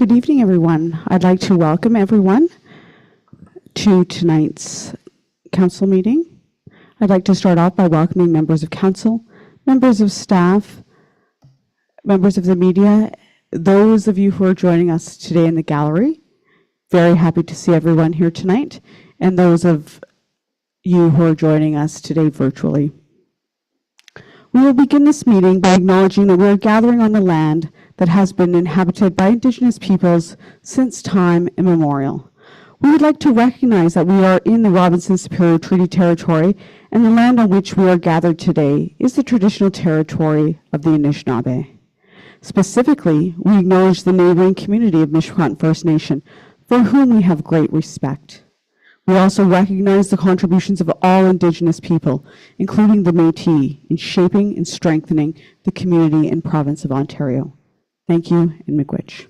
Good evening, everyone. I'd like to welcome everyone to tonight's council meeting. I'd like to start off by welcoming members of council, members of staff, members of the media, those of you who are joining us today in the gallery. Very happy to see everyone here tonight, and those of you who are joining us today virtually. We will begin this meeting by acknowledging that we are gathering on the land that has been inhabited by Indigenous peoples since time immemorial. We would like to recognize that we are in the Robinson Superior Treaty Territory, and the land on which we are gathered today is the traditional territory of the Anishinaabe. Specifically, we acknowledge the neighboring community of Misquote First Nation, for whom we have great respect. We also recognize the contributions of all Indigenous people, including the Métis, in shaping and strengthening the community and province of Ontario. Thank you, and miigwech.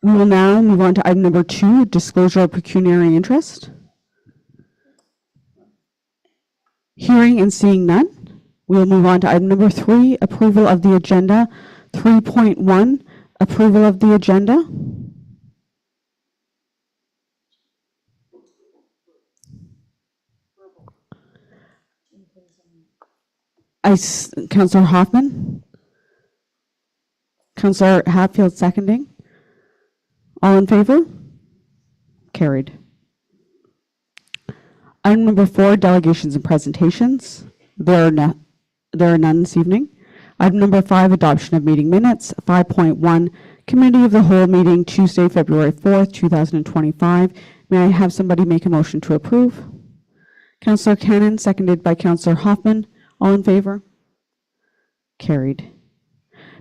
We will now move on to item number 2, disclosure of pecuniary interest. Hearing and seeing none, we will move on to item number 3, approval of the agenda. 3.1, approval of the agenda. Councillor Hoffman. Councillor Hatfield seconding. All in favor? Carried. Item number 4, delegations and presentations. There are none this evening. Item number 5, adoption of meeting minutes. 5.1, committee of the whole meeting Tuesday, February 4th, 2025. May I have somebody make a motion to approve? Councillor Cannon, seconded by Councillor Hoffman. All in favor? Carried.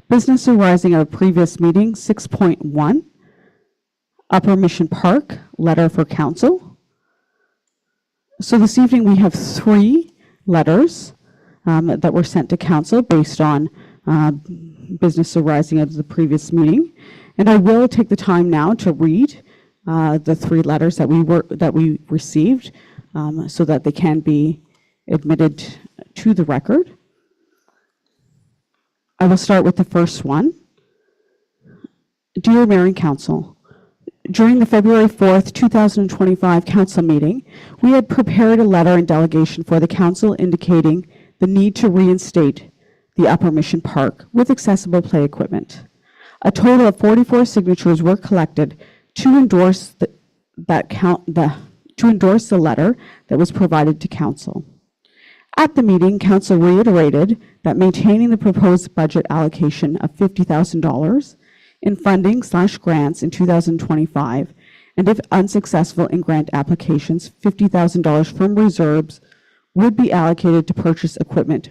Business arising out of previous meeting. 6.1, Upper Mission Park, letter for council. So this evening we have 3 letters that were sent to council based on business arising out of the previous meeting. And I will take the time now to read the 3 letters that we received so that they can be admitted to the record. I will start with the first one. Dear Mayor and Council, during the February 4th, 2025 council meeting, we had prepared a letter in delegation for the council indicating the need to reinstate the Upper Mission Park with accessible play equipment. A total of 44 signatures were collected to endorse the letter that was provided to council. At the meeting, council reiterated that maintaining the proposed budget allocation of $50,000 in funding/grants in 2025, and if unsuccessful in grant applications, $50,000 from reserves would be allocated to purchase equipment,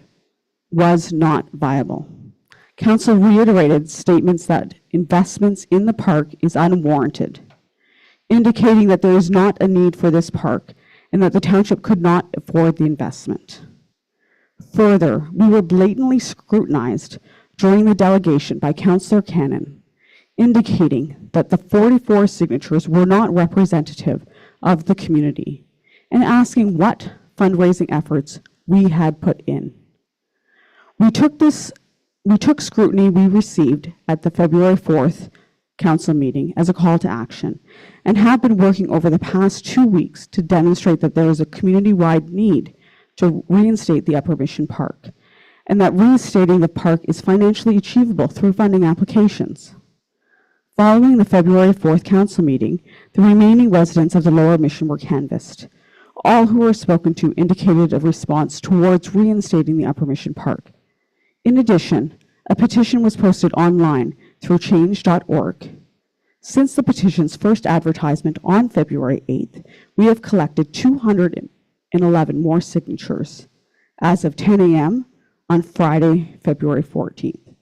was not viable. Council reiterated statements that investments in the park is unwarranted, indicating that there is not a need for this park and that the township could not afford the investment. Further, we were blatantly scrutinized during the delegation by Councillor Cannon, indicating that the 44 signatures were not representative of the community and asking what fundraising efforts we had put in. We took scrutiny we received at the February 4th council meeting as a call to action and have been working over the past 2 weeks to demonstrate that there is a community-wide need to reinstate the Upper Mission Park and that reinstating the park is financially achievable through funding applications. Following the February 4th council meeting, the remaining residents of the Lower Mission were canvassed. All who were spoken to indicated a response towards reinstating the Upper Mission Park. In addition, a petition was posted online through change.org. Since the petition's first advertisement on February 8th, we have collected 211 more signatures as of 10 a.m. on Friday, February 14th.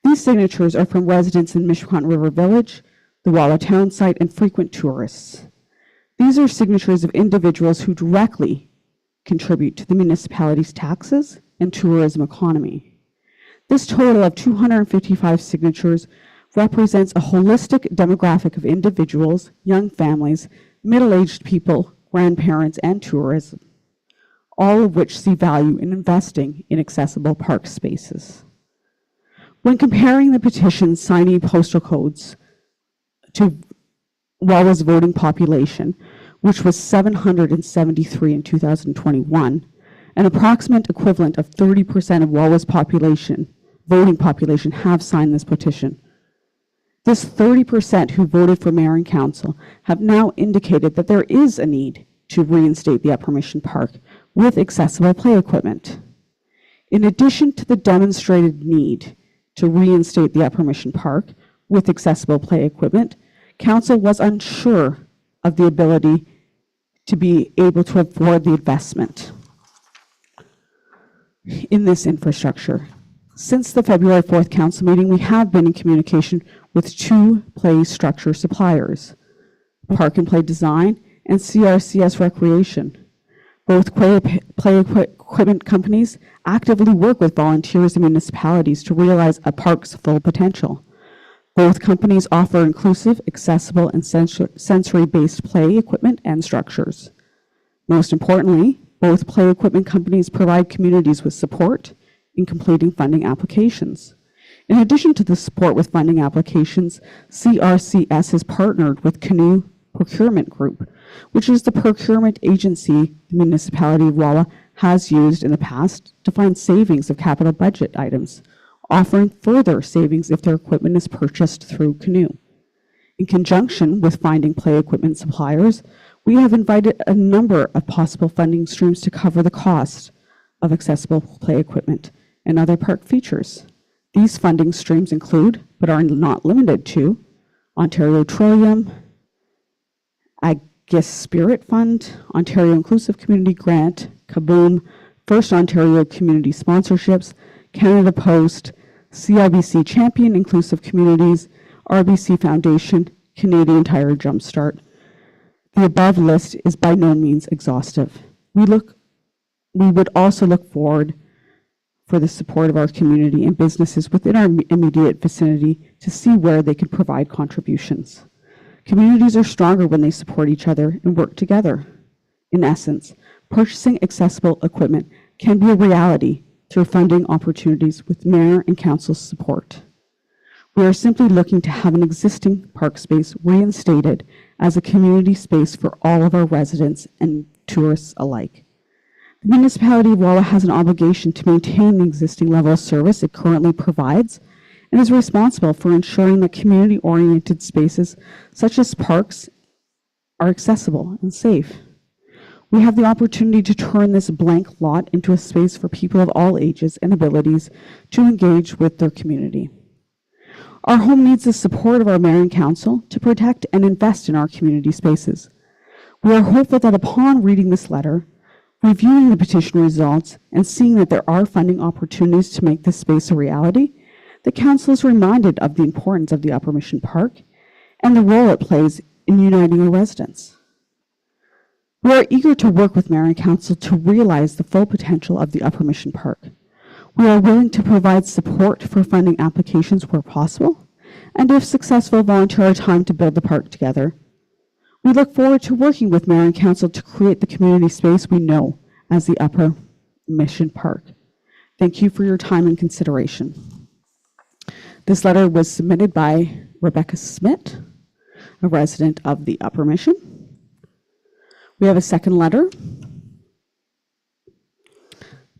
These signatures are from residents in Misquote River Village, the Walla Town site, and frequent tourists. These are signatures of individuals who directly contribute to the municipality's taxes and tourism economy. This total of 255 signatures represents a holistic demographic of individuals, young families, middle-aged people, grandparents, and tourism, all of which see value in investing in accessible park spaces. When comparing the petition signee postal codes to Wawa's voting population, which was 773 in 2021, an approximate equivalent of 30% of Wawa's voting population have signed this petition. This 30% who voted for mayor and council have now indicated that there is a need to reinstate the Upper Mission Park with accessible play equipment. In addition to the demonstrated need to reinstate the Upper Mission Park with accessible play equipment, council was unsure of the ability to be able to afford the investment in this infrastructure. Since the February 4th council meeting, we have been in communication with two play structure suppliers, Park and Play Design and CRCS Recreation. Both play equipment companies actively work with volunteers and municipalities to realize a park's full potential. Both companies offer inclusive, accessible, and sensory-based play equipment and structures. Most importantly, both play equipment companies provide communities with support in completing funding applications. In addition to the support with funding applications, CRCS has partnered with Canoe Procurement Group, which is the procurement agency the municipality of Wawa has used in the past to find savings of capital budget items, offering further savings if their equipment is purchased through Canoe. In conjunction with finding play equipment suppliers, we have invited a number of possible funding streams to cover the cost of accessible play equipment and other park features. These funding streams include, but are not limited to, Ontario Trillium, Agus Spirit Fund, Ontario Inclusive Community Grant, Kaboom, First Ontario Community Sponsorships, Canada Post, CIBC Champion Inclusive Communities, RBC Foundation, Canadian Tire Jumpstart. The above list is by no means exhaustive. We would also look forward for the support of our community and businesses within our immediate vicinity to see where they can provide contributions. Communities are stronger when they support each other and work together. In essence, purchasing accessible equipment can be a reality through funding opportunities with mayor and council's support. We are simply looking to have an existing park space reinstated as a community space for all of our residents and tourists alike. The municipality of Wawa has an obligation to maintain the existing level of service it currently provides and is responsible for ensuring that community-oriented spaces such as parks are accessible and safe. We have the opportunity to turn this blank lot into a space for people of all ages and abilities to engage with their community. Our home needs the support of our mayor and council to protect and invest in our community spaces. We are hopeful that upon reading this letter, reviewing the petition results, and seeing that there are funding opportunities to make this space a reality, the council is reminded of the importance of the Upper Mission Park and the role it plays in uniting our residents. We are eager to work with mayor and council to realize the full potential of the Upper Mission Park. We are willing to provide support for funding applications where possible, and if successful, volunteer our time to build the park together. We look forward to working with mayor and council to create the community space we know as the Upper Mission Park. Thank you for your time and consideration. This letter was submitted by Rebecca Smith, a resident of the Upper Mission. We have a second letter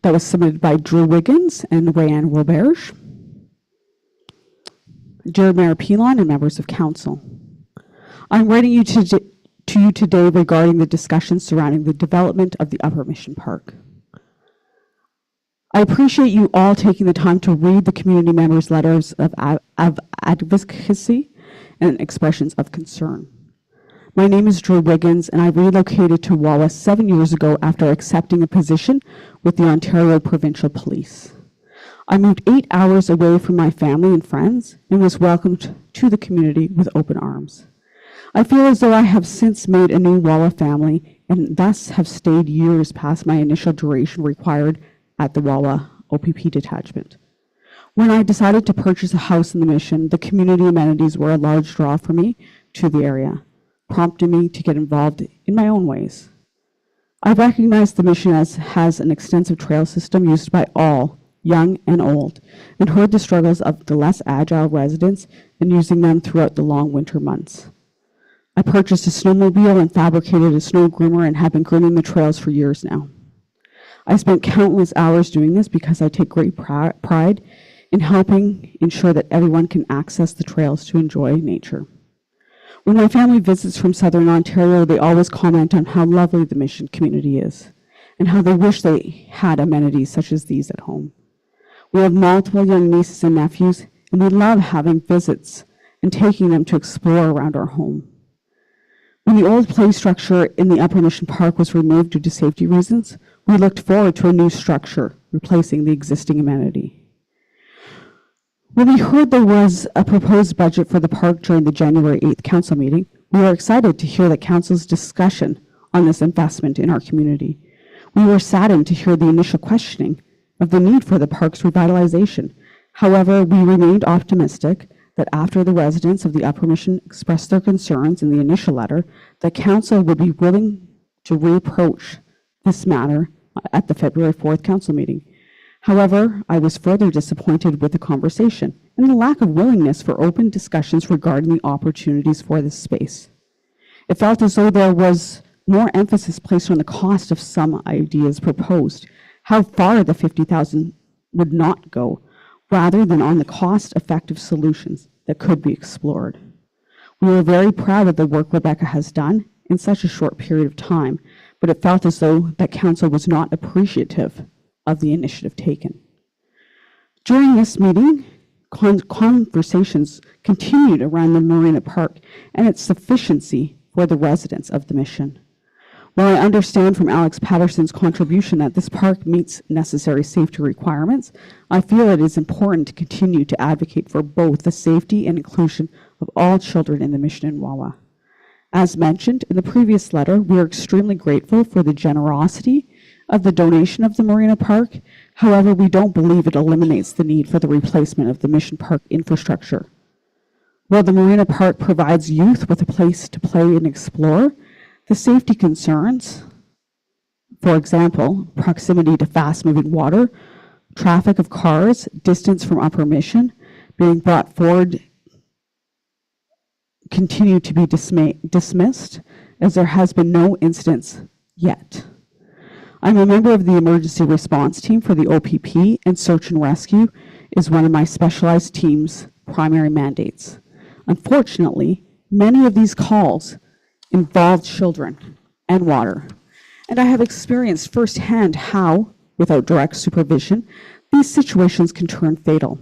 that was submitted by Drew Wiggins and Rayanne Roberge. Dear Mayor Pilon and members of council, I'm writing you to you today regarding the discussions surrounding the development of the Upper Mission Park. I appreciate you all taking the time to read the community members' letters of advocacy and expressions of concern. My name is Drew Wiggins, and I relocated to Wawa 7 years ago after accepting a position with the Ontario Provincial Police. I moved 8 hours away from my family and friends and was welcomed to the community with open arms. I feel as though I have since made a new Wawa family and thus have stayed years past my initial duration required at the Wawa OPP detachment. When I decided to purchase a house in the Mission, the community amenities were a large draw for me to the area, prompting me to get involved in my own ways. I recognize the Mission has an extensive trail system used by all young and old, and heard the struggles of the less agile residents in using them throughout the long winter months. I purchased a snowmobile and fabricated a snow groomer and have been grooming the trails for years now. I spent countless hours doing this because I take great pride in helping ensure that everyone can access the trails to enjoy nature. When my family visits from Southern Ontario, they always comment on how lovely the Mission community is and how they wish they had amenities such as these at home. We have multiple young nieces and nephews, and we love having visits and taking them to explore around our home. When the old play structure in the Upper Mission Park was removed due to safety reasons, we looked forward to a new structure replacing the existing amenity. When we heard there was a proposed budget for the park during the January 8th council meeting, we were excited to hear the council's discussion on this investment in our community. We were saddened to hear the initial questioning of the need for the park's revitalization. However, we remained optimistic that after the residents of the Upper Mission expressed their concerns in the initial letter, the council would be willing to reapproach this matter at the February 4th council meeting. However, I was further disappointed with the conversation and the lack of willingness for open discussions regarding the opportunities for this space. It felt as though there was more emphasis placed on the cost of some ideas proposed, how far the $50,000 would not go, rather than on the cost-effective solutions that could be explored. We were very proud of the work Rebecca has done in such a short period of time, but it felt as though that council was not appreciative of the initiative taken. During this meeting, conversations continued around the Marina Park and its sufficiency for the residents of the Mission. While I understand from Alex Patterson's contribution that this park meets necessary safety requirements, I feel it is important to continue to advocate for both the safety and inclusion of all children in the Mission in Wawa. As mentioned in the previous letter, we are extremely grateful for the generosity of the donation of the Marina Park. However, we don't believe it eliminates the need for the replacement of the Mission Park infrastructure. While the Marina Park provides youth with a place to play and explore, the safety concerns, for example, proximity to fast-moving water, traffic of cars, distance from Upper Mission, being brought forward, continue to be dismissed, as there has been no incidents yet. I'm a member of the emergency response team for the OPP, and search and rescue is one of my specialized team's primary mandates. Unfortunately, many of these calls involve children and water, and I have experienced firsthand how, without direct supervision, these situations can turn fatal.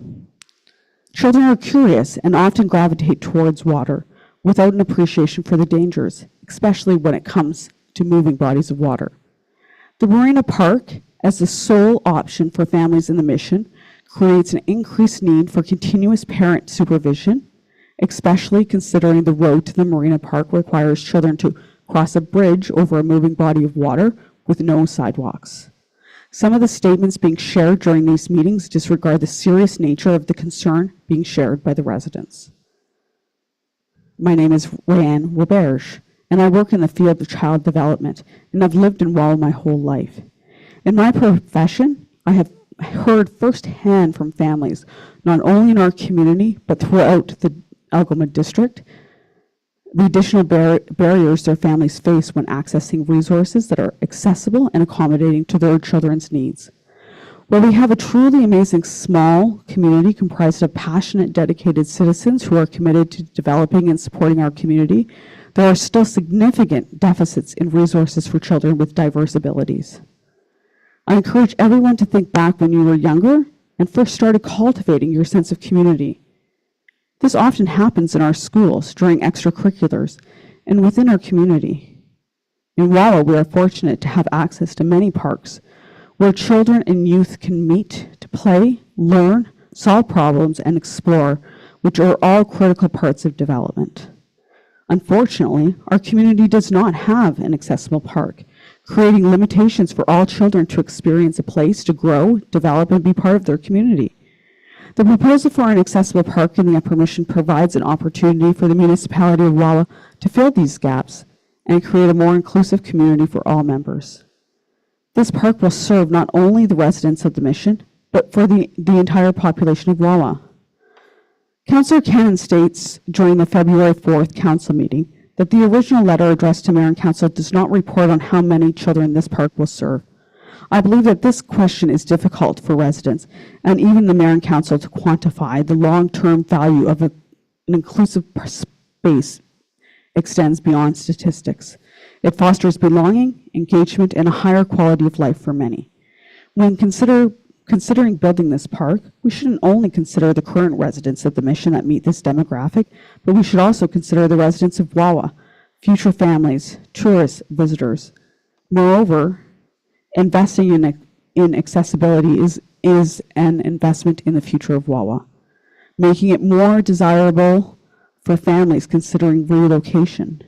Children are curious and often gravitate towards water without an appreciation for the dangers, especially when it comes to moving bodies of water. The Marina Park, as the sole option for families in the Mission, creates an increased need for continuous parent supervision, especially considering the road to the Marina Park requires children to cross a bridge over a moving body of water with no sidewalks. Some of the statements being shared during these meetings disregard the serious nature of the concern being shared by the residents. My name is Rayanne Roberge, and I work in the field of child development, and I've lived in Wawa my whole life. In my profession, I have heard firsthand from families, not only in our community, but throughout the Algoma district, the additional barriers their families face when accessing resources that are accessible and accommodating to their children's needs. While we have a truly amazing small community comprised of passionate, dedicated citizens who are committed to developing and supporting our community, there are still significant deficits in resources for children with diverse abilities. I encourage everyone to think back when you were younger and first started cultivating your sense of community. This often happens in our schools during extracurriculars and within our community. In Wawa, we are fortunate to have access to many parks where children and youth can meet to play, learn, solve problems, and explore, which are all critical parts of development. Unfortunately, our community does not have an accessible park, creating limitations for all children to experience a place to grow, develop, and be part of their community. The proposal for an accessible park in the Upper Mission provides an opportunity for the municipality of Wawa to fill these gaps and create a more inclusive community for all members. This park will serve not only the residents of the Mission, but for the entire population of Wawa. Councillor Cannon states during the February 4th council meeting that the original letter addressed to Mayor and Council does not report on how many children this park will serve. I believe that this question is difficult for residents and even the Mayor and Council to quantify. The long-term value of an inclusive space extends beyond statistics. It fosters belonging, engagement, and a higher quality of life for many. When considering building this park, we shouldn't only consider the current residents of the Mission that meet this demographic, but we should also consider the residents of Wawa, future families, tourists, visitors. Moreover, investing in accessibility is an investment in the future of Wawa, making it more desirable for families considering relocation.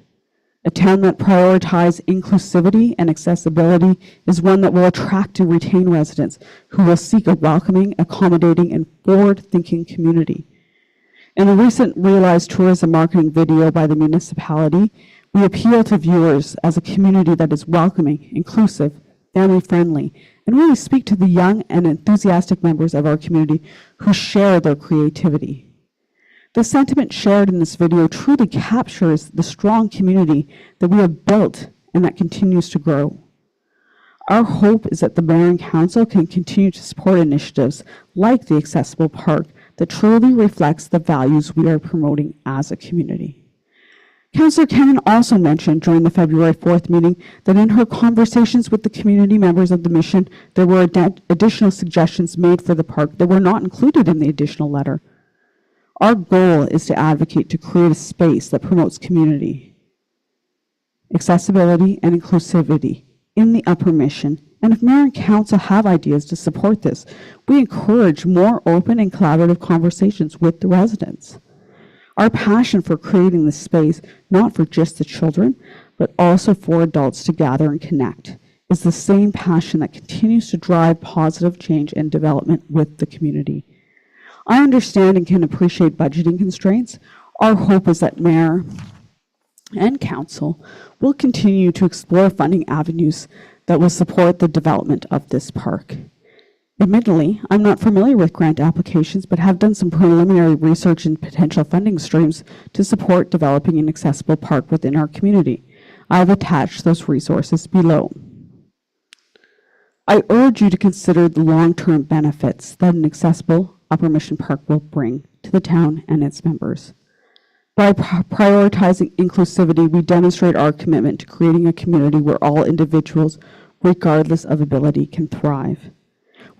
A town that prioritizes inclusivity and accessibility is one that will attract and retain residents who will seek a welcoming, accommodating, and forward-thinking community. In a recent Realized tourism marketing video by the municipality, we appeal to viewers as a community that is welcoming, inclusive, family-friendly, and really speak to the young and enthusiastic members of our community who share their creativity. The sentiment shared in this video truly captures the strong community that we have built and that continues to grow. Our hope is that the Mayor and Council can continue to support initiatives like the Accessible Park that truly reflects the values we are promoting as a community. Councillor Cannon also mentioned during the February 4th meeting that in her conversations with the community members of the Mission, there were additional suggestions made for the park that were not included in the additional letter. Our goal is to advocate to create a space that promotes community, accessibility, and inclusivity in the Upper Mission. And if Mayor and Council have ideas to support this, we encourage more open and collaborative conversations with the residents. Our passion for creating this space, not for just the children, but also for adults to gather and connect, is the same passion that continues to drive positive change and development with the community. I understand and can appreciate budgeting constraints. Our hope is that Mayor and Council will continue to explore funding avenues that will support the development of this park. Admittedly, I'm not familiar with grant applications, but have done some preliminary research in potential funding streams to support developing an accessible park within our community. I have attached those resources below. I urge you to consider the long-term benefits that an accessible Upper Mission Park will bring to the town and its members. By prioritizing inclusivity, we demonstrate our commitment to creating a community where all individuals, regardless of ability, can thrive.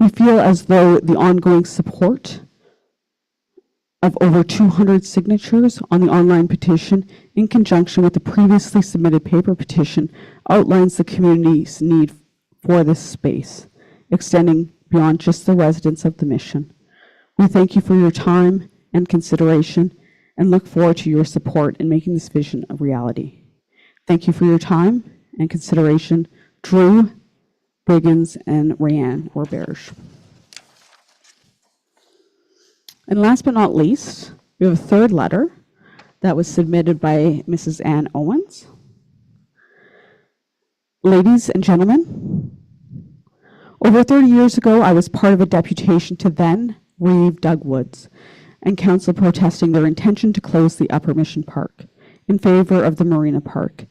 We feel as though the ongoing support of over 200 signatures on the online petition, in conjunction with the previously submitted paper petition, outlines the community's need for this space, extending beyond just the residents of the Mission. We thank you for your time and consideration and look forward to your support in making this vision a reality. Thank you for your time and consideration, Drew, Biggins, and Rayanne Orberge. And last but not least, we have a third letter that was submitted by Mrs. Ann Owens. Ladies and gentlemen, over 30 years ago, I was part of a deputation to then Reeve Doug Woods and council protesting their intention to close the Upper Mission Park in favor of the Marina Park.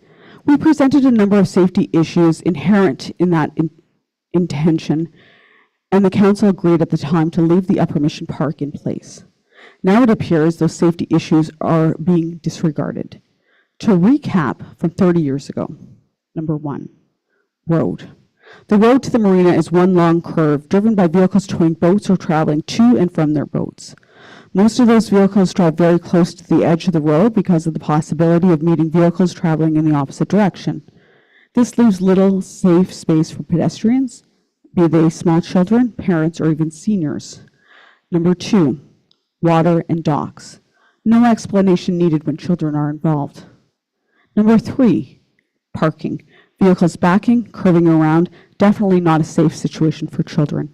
We presented a number of safety issues inherent in that intention, and the council agreed at the time to leave the Upper Mission Park in place. Now it appears those safety issues are being disregarded. To recap from 30 years ago, number one, road. The road to the marina is one long curve driven by vehicles towing boats or traveling to and from their boats. Most of those vehicles drive very close to the edge of the road because of the possibility of meeting vehicles traveling in the opposite direction. This leaves little safe space for pedestrians, be they small children, parents, or even seniors. Number two, water and docks. No explanation needed when children are involved. Number three, parking. Vehicles backing, curving around, definitely not a safe situation for children.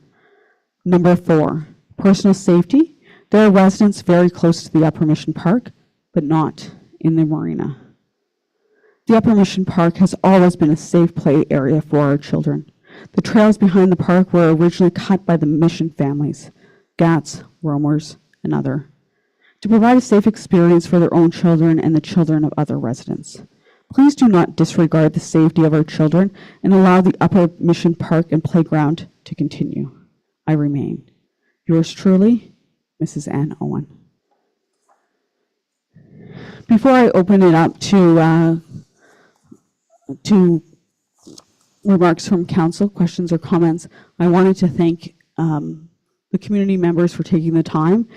Number four, personal safety. There are residents very close to the Upper Mission Park, but not in the marina. The Upper Mission Park has always been a safe play area for our children. The trails behind the park were originally cut by the Mission families, Gats, roamers, and other, to provide a safe experience for their own children and the children of other residents. Please do not disregard the safety of our children and allow the Upper Mission Park and Playground to continue. I remain. Yours truly, Mrs. Ann Owen. Before I open it up to remarks from council, questions or comments, I wanted to thank the community members for taking the time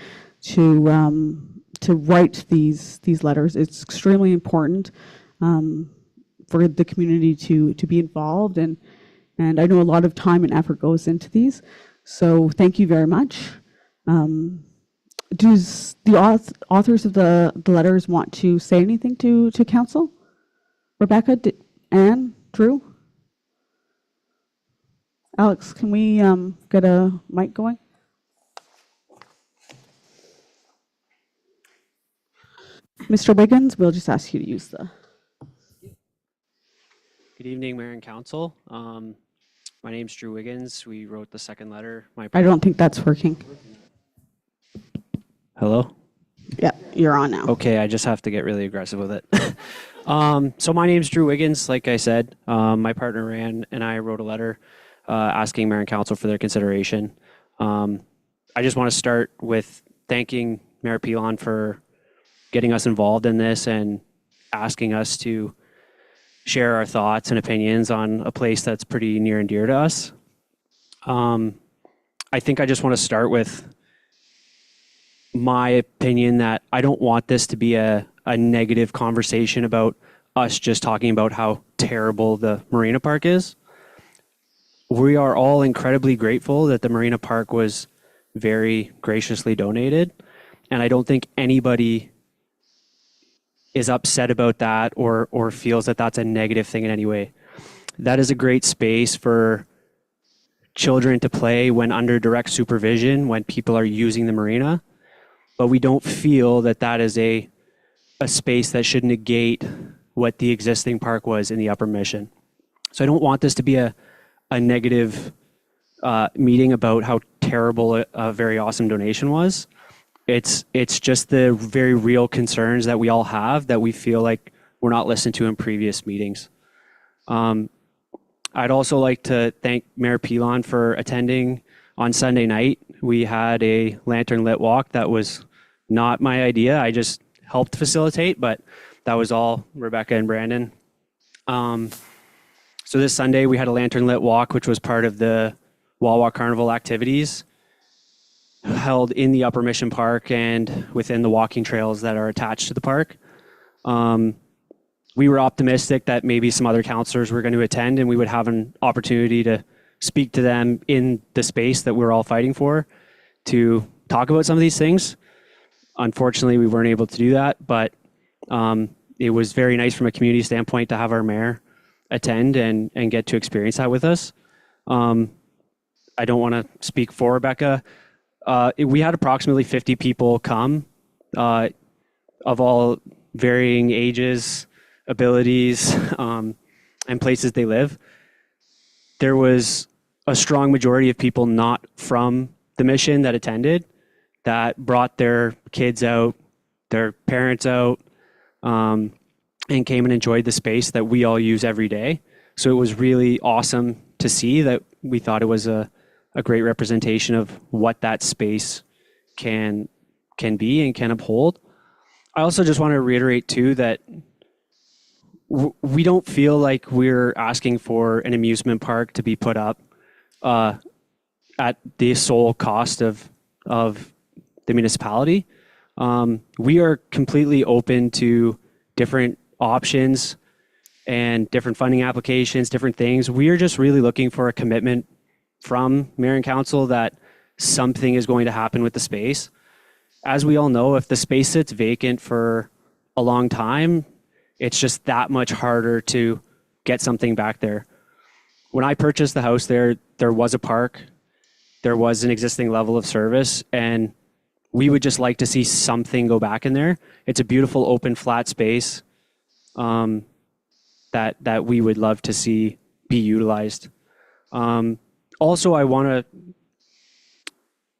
to write these letters. It's extremely important for the community to be involved, and I know a lot of time and effort goes into these. So thank you very much. Does the authors of the letters want to say anything to council? Rebecca, Anne, Drew? Alex, can we get a mic going? Mr. Wiggins, we'll just ask you to use the... Good evening, Mayor and Council. My name's Drew Wiggins. We wrote the second letter. I don't think that's working. Hello? Yeah, you're on now. Okay, I just have to get really aggressive with it. So my name's Drew Wiggins. Like I said, my partner Rand and I wrote a letter asking Mayor and Council for their consideration. I just want to start with thanking Mayor Pilon for getting us involved in this and asking us to share our thoughts and opinions on a place that's pretty near and dear to us. I think I just want to start with my opinion that I don't want this to be a negative conversation about us just talking about how terrible the Marina Park is. We are all incredibly grateful that the Marina Park was very graciously donated, and I don't think anybody is upset about that or feels that that's a negative thing in any way. That is a great space for children to play when under direct supervision, when people are using the marina. But we don't feel that that is a space that should negate what the existing park was in the Upper Mission. So I don't want this to be a negative meeting about how terrible a very awesome donation was. It's just the very real concerns that we all have that we feel like we're not listened to in previous meetings. I'd also like to thank Mayor Pilon for attending on Sunday night. We had a lantern lit walk that was not my idea. I just helped facilitate, but that was all Rebecca and Brandon. So this Sunday we had a lantern lit walk, which was part of the Wawa Carnival activities held in the Upper Mission Park and within the walking trails that are attached to the park. We were optimistic that maybe some other councillors were going to attend and we would have an opportunity to speak to them in the space that we're all fighting for to talk about some of these things. Unfortunately, we weren't able to do that, but it was very nice from a community standpoint to have our mayor attend and get to experience that with us. I don't want to speak for Rebecca. We had approximately 50 people come of all varying ages, abilities, and places they live. There was a strong majority of people not from the mission that attended, that brought their kids out, their parents out, and came and enjoyed the space that we all use every day. So it was really awesome to see that. We thought it was a great representation of what that space can be and can uphold. I also just want to reiterate too that we don't feel like we're asking for an amusement park to be put up at the sole cost of the municipality. We are completely open to different options and different funding applications, different things. We are just really looking for a commitment from Mayor and Council that something is going to happen with the space. As we all know, if the space sits vacant for a long time, it's just that much harder to get something back there. When I purchased the house there was a park, there was an existing level of service, and we would just like to see something go back in there. It's a beautiful open flat space that we would love to see be utilized. Also, I want to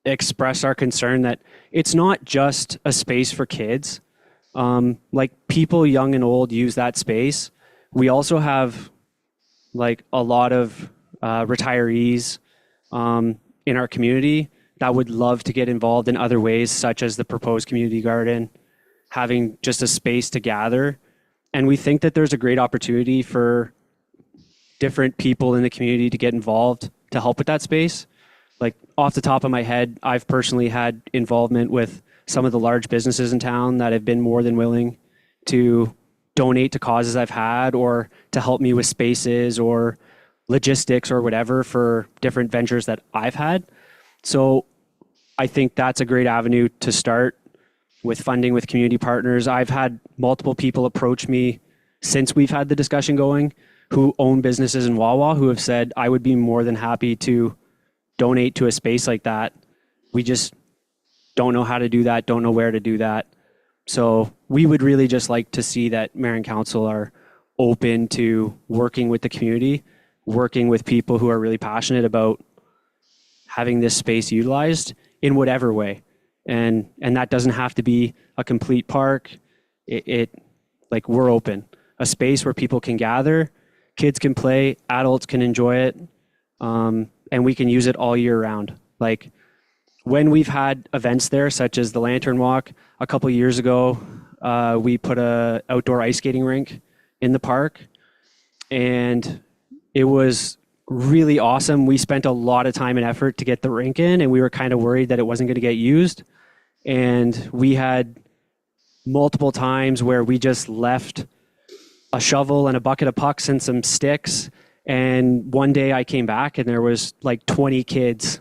express our concern that it's not just a space for kids. Like people young and old use that space. We also have like a lot of retirees in our community that would love to get involved in other ways, such as the proposed community garden, having just a space to gather. And we think that there's a great opportunity for different people in the community to get involved to help with that space. Like off the top of my head, I've personally had involvement with some of the large businesses in town that have been more than willing to donate to causes I've had or to help me with spaces or logistics or whatever for different ventures that I've had. So I think that's a great avenue to start with funding with community partners. I've had multiple people approach me since we've had the discussion going who own businesses in Wawa who have said, I would be more than happy to donate to a space like that. We just don't know how to do that, don't know where to do that. So we would really just like to see that mayor and council are open to working with the community, working with people who are really passionate about having this space utilized in whatever way. And that doesn't have to be a complete park. It like we're open, a space where people can gather, kids can play, adults can enjoy it, and we can use it all year round. Like when we've had events there, such as the Lantern Walk a couple years ago, we put a outdoor ice skating rink in the park, and it was really awesome. We spent a lot of time and effort to get the rink in, and we were kind of worried that it wasn't going to get used. And we had multiple times where we just left a shovel and a bucket of pucks and some sticks. And one day I came back and there was like 20 kids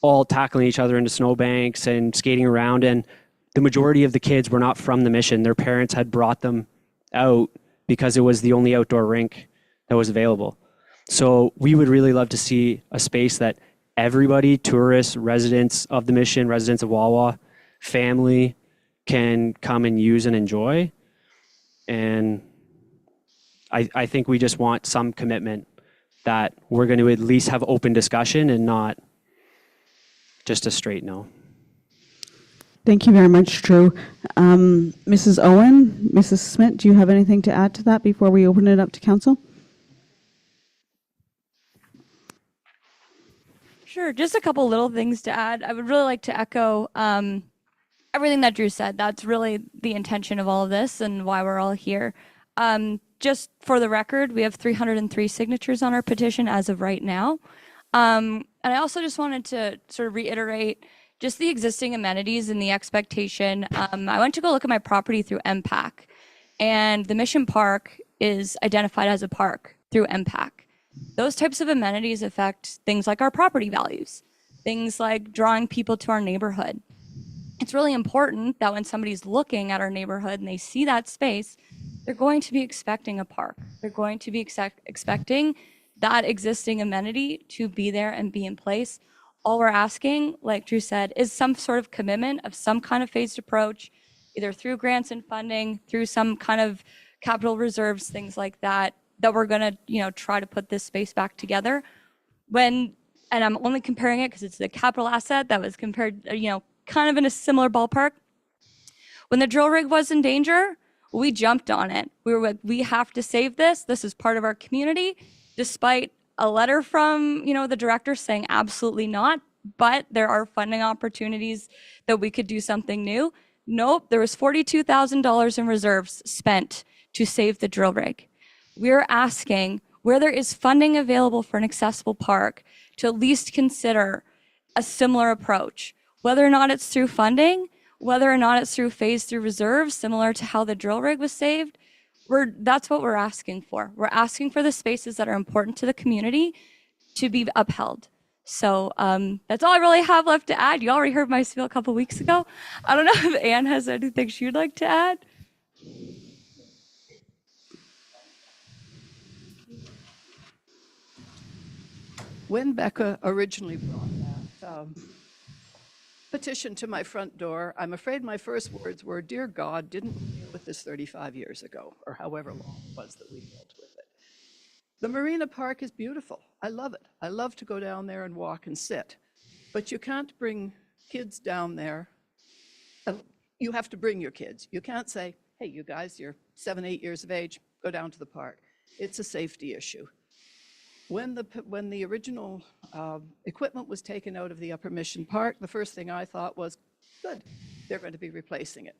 all tackling each other into snowbanks and skating around. And the majority of the kids were not from the mission. Their parents had brought them out because it was the only outdoor rink that was available. So we would really love to see a space that everybody, tourists, residents of the mission, residents of Wawa, family, can come and use and enjoy. And I think we just want some commitment that we're going to at least have open discussion and not just a straight no. Thank you very much, Drew. Mrs. Owen, Mrs. Smith, do you have anything to add to that before we open it up to council? Sure, just a couple little things to add. I would really like to echo everything that Drew said. That's really the intention of all of this and why we're all here. Just for the record, we have 303 signatures on our petition as of right now. And I also just wanted to sort of reiterate just the existing amenities and the expectation. I went to go look at my property through MPAC, and the Mission Park is identified as a park through MPAC. Those types of amenities affect things like our property values, things like drawing people to our neighborhood. It's really important that when somebody's looking at our neighborhood and they see that space, they're going to be expecting a park. They're going to be expecting that existing amenity to be there and be in place. All we're asking, like Drew said, is some sort of commitment of some kind of phased approach, either through grants and funding, through some kind of capital reserves, things like that, that we're gonna, try to put this space back together. And I'm only comparing it because it's the capital asset that was compared, kind of in a similar ballpark. When the drill rig was in danger, we jumped on it. We were like, we have to save this. This is part of our community, despite a letter from, the director saying absolutely not, but there are funding opportunities that we could do something new. Nope, there was $42,000 in reserves spent to save the drill rig. We're asking where there is funding available for an accessible park to at least consider a similar approach, whether or not it's through funding, whether or not it's through phased through reserves, similar to how the drill rig was saved. That's what we're asking for. We're asking for the spaces that are important to the community to be upheld. So that's all I really have left to add. You already heard my spiel a couple weeks ago. I don't know if Anne has anything she'd like to add. When Becca originally brought that petition to my front door, I'm afraid my first words were, "Dear God, didn't we deal with this 35 years ago," or however long it was that we dealt with it. The Marina Park is beautiful. I love it. I love to go down there and walk and sit. But you can't bring kids down there. You have to bring your kids. You can't say, hey, you guys, you're 7, 8 years of age, go down to the park. It's a safety issue. When the original equipment was taken out of the Upper Mission Park, the first thing I thought was, good, they're going to be replacing it.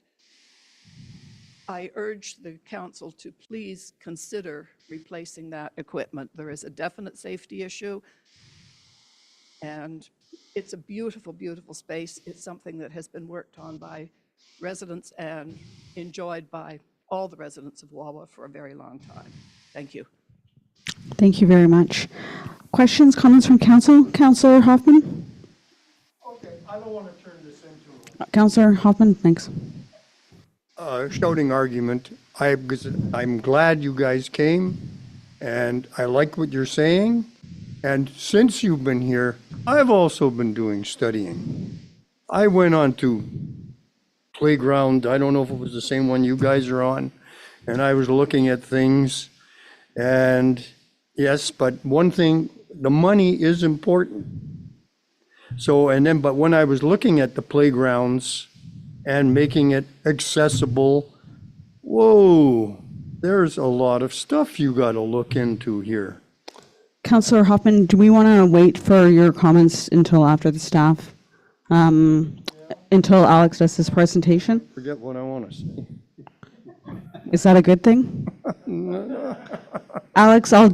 I urge the council to please consider replacing that equipment. There is a definite safety issue, and it's a beautiful, beautiful space. It's something that has been worked on by residents and enjoyed by all the residents of Wawa for a very long time. Thank you. Thank you very much. Questions, comments from council? Councillor Hoffman? Okay, I don't want to turn this into Councillor Hoffman, thanks. a shouting argument. I'm glad you guys came, and I like what you're saying. And since you've been here, I've also been doing studying. I went on to Playground, I don't know if it was the same one you guys are on, and I was looking at things. And yes, but one thing, the money is important. So, but when I was looking at the playgrounds and making it accessible, whoa, there's a lot of stuff you got to look into here. Councillor Hoffman, do we want to wait for your comments until after the staff, until Alex does his presentation? Forget what I want to say. Is that a good thing? Alex, I'll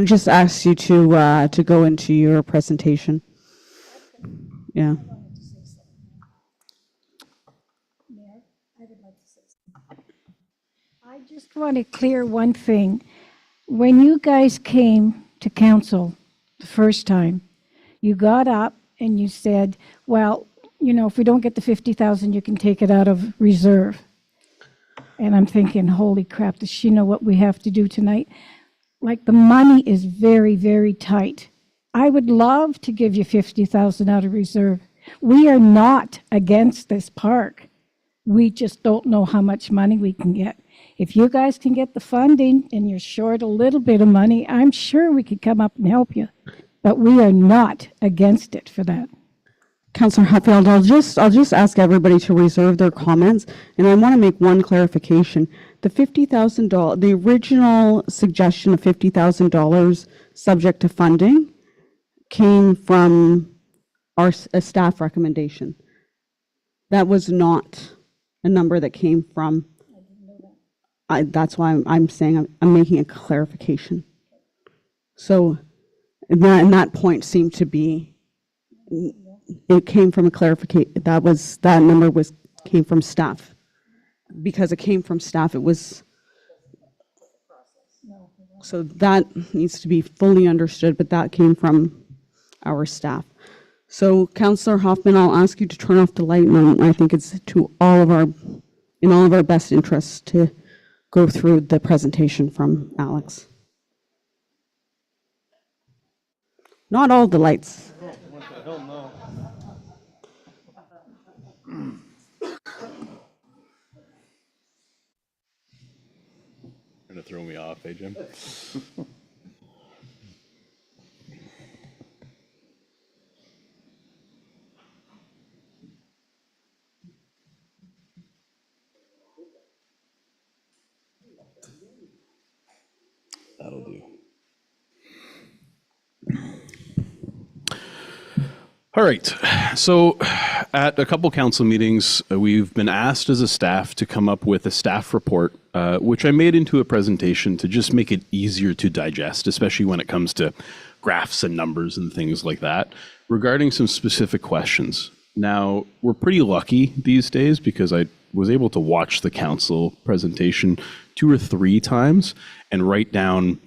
just ask you to go into your presentation. Yeah. I just want to clear one thing. When you guys came to council the first time, you got up and you said, well, you know, if we don't get the 50,000, you can take it out of reserve. And I'm thinking, holy crap, does she know what we have to do tonight? Like, the money is very, very tight. I would love to give you 50,000 out of reserve. We are not against this park. We just don't know how much money we can get. If you guys can get the funding and you're short a little bit of money, I'm sure we could come up and help you. But we are not against it for that. Councillor Hatfield, I'll just ask everybody to reserve their comments, and I want to make one clarification. The $50,000, the original suggestion of $50,000 subject to funding came from a staff recommendation. That was not a number that came from. That's why I'm saying I'm making a clarification. So, and that point seemed to be. It came from a clarification. That number came from staff. Because it came from staff, it was. So that needs to be fully understood, but that came from our staff. So, Councillor Hoffman, I'll ask you to turn off the light, and I think it's in all of our best interests to go through the presentation from Alex. Not all the lights. Gonna throw me off, Jim? That'll do. All right, so at a couple council meetings, we've been asked as a staff to come up with a staff report, which I made into a presentation to just make it easier to digest, especially when it comes to graphs and numbers and things like that, regarding some specific questions. Now, we're pretty lucky these days because I was able to watch the council presentation 2 or 3 times and write down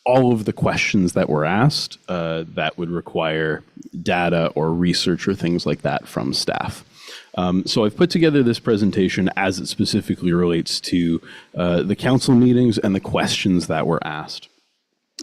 all of the questions that were asked that would require data or research or things like that from staff. So I've put together this presentation as it specifically relates to the council meetings and the questions that were asked.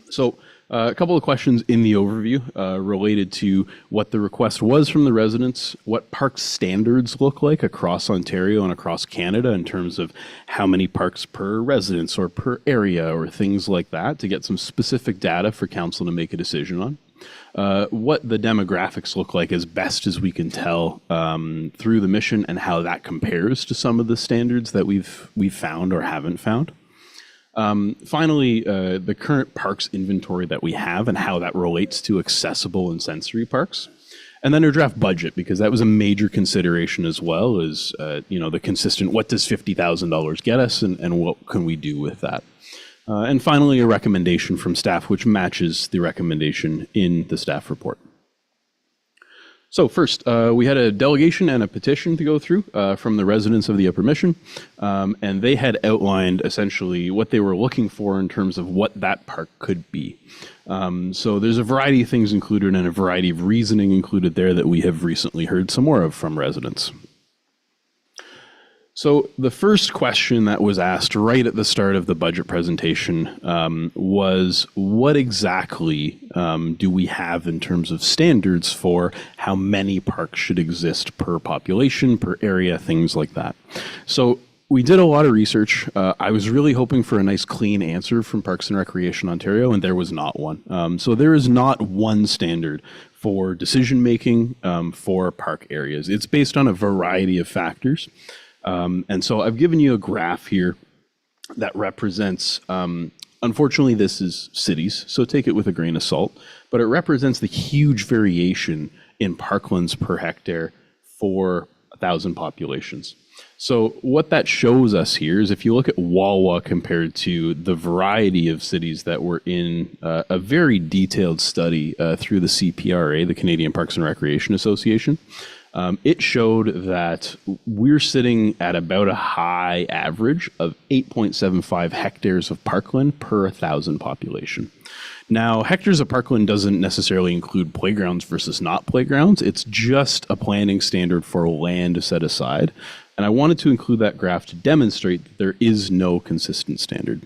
So A couple of questions in the overview related to what the request was from the residents, what park standards look like across Ontario and across Canada in terms of how many parks per residence or per area or things like that, to get some specific data for council to make a decision on. What the demographics look like as best as we can tell through the mission, and how that compares to some of the standards that we've found or haven't found. Finally, the current parks inventory that we have and how that relates to accessible and sensory parks. And then our draft budget, because that was a major consideration as well, is the consistent, what does $50,000 get us, and what can we do with that? And finally, a recommendation from staff, which matches the recommendation in the staff report. So first, we had a delegation and a petition to go through from the residents of the Upper Mission, and they had outlined essentially what they were looking for in terms of what that park could be. So there's a variety of things included and a variety of reasoning included there that we have recently heard some more of from residents. So the first question that was asked right at the start of the budget presentation was, what exactly do we have in terms of standards for how many parks should exist per population, per area, things like that? So we did a lot of research. I was really hoping for a nice clean answer from Parks and Recreation Ontario, and there was not one. So there is not one standard for decision-making for park areas. It's based on a variety of factors. And so I've given you a graph here that represents, unfortunately, this is cities, so take it with a grain of salt, but it represents the huge variation in parklands per hectare for 1,000 populations. So what that shows us here is, if you look at Wawa compared to the variety of cities that were in a very detailed study through the CPRA, the Canadian Parks and Recreation Association, it showed that we're sitting at about a high average of 8.75 hectares of parkland per 1,000 population. Now, hectares of parkland doesn't necessarily include playgrounds versus not playgrounds. It's just a planning standard for land set aside. And I wanted to include that graph to demonstrate that there is no consistent standard.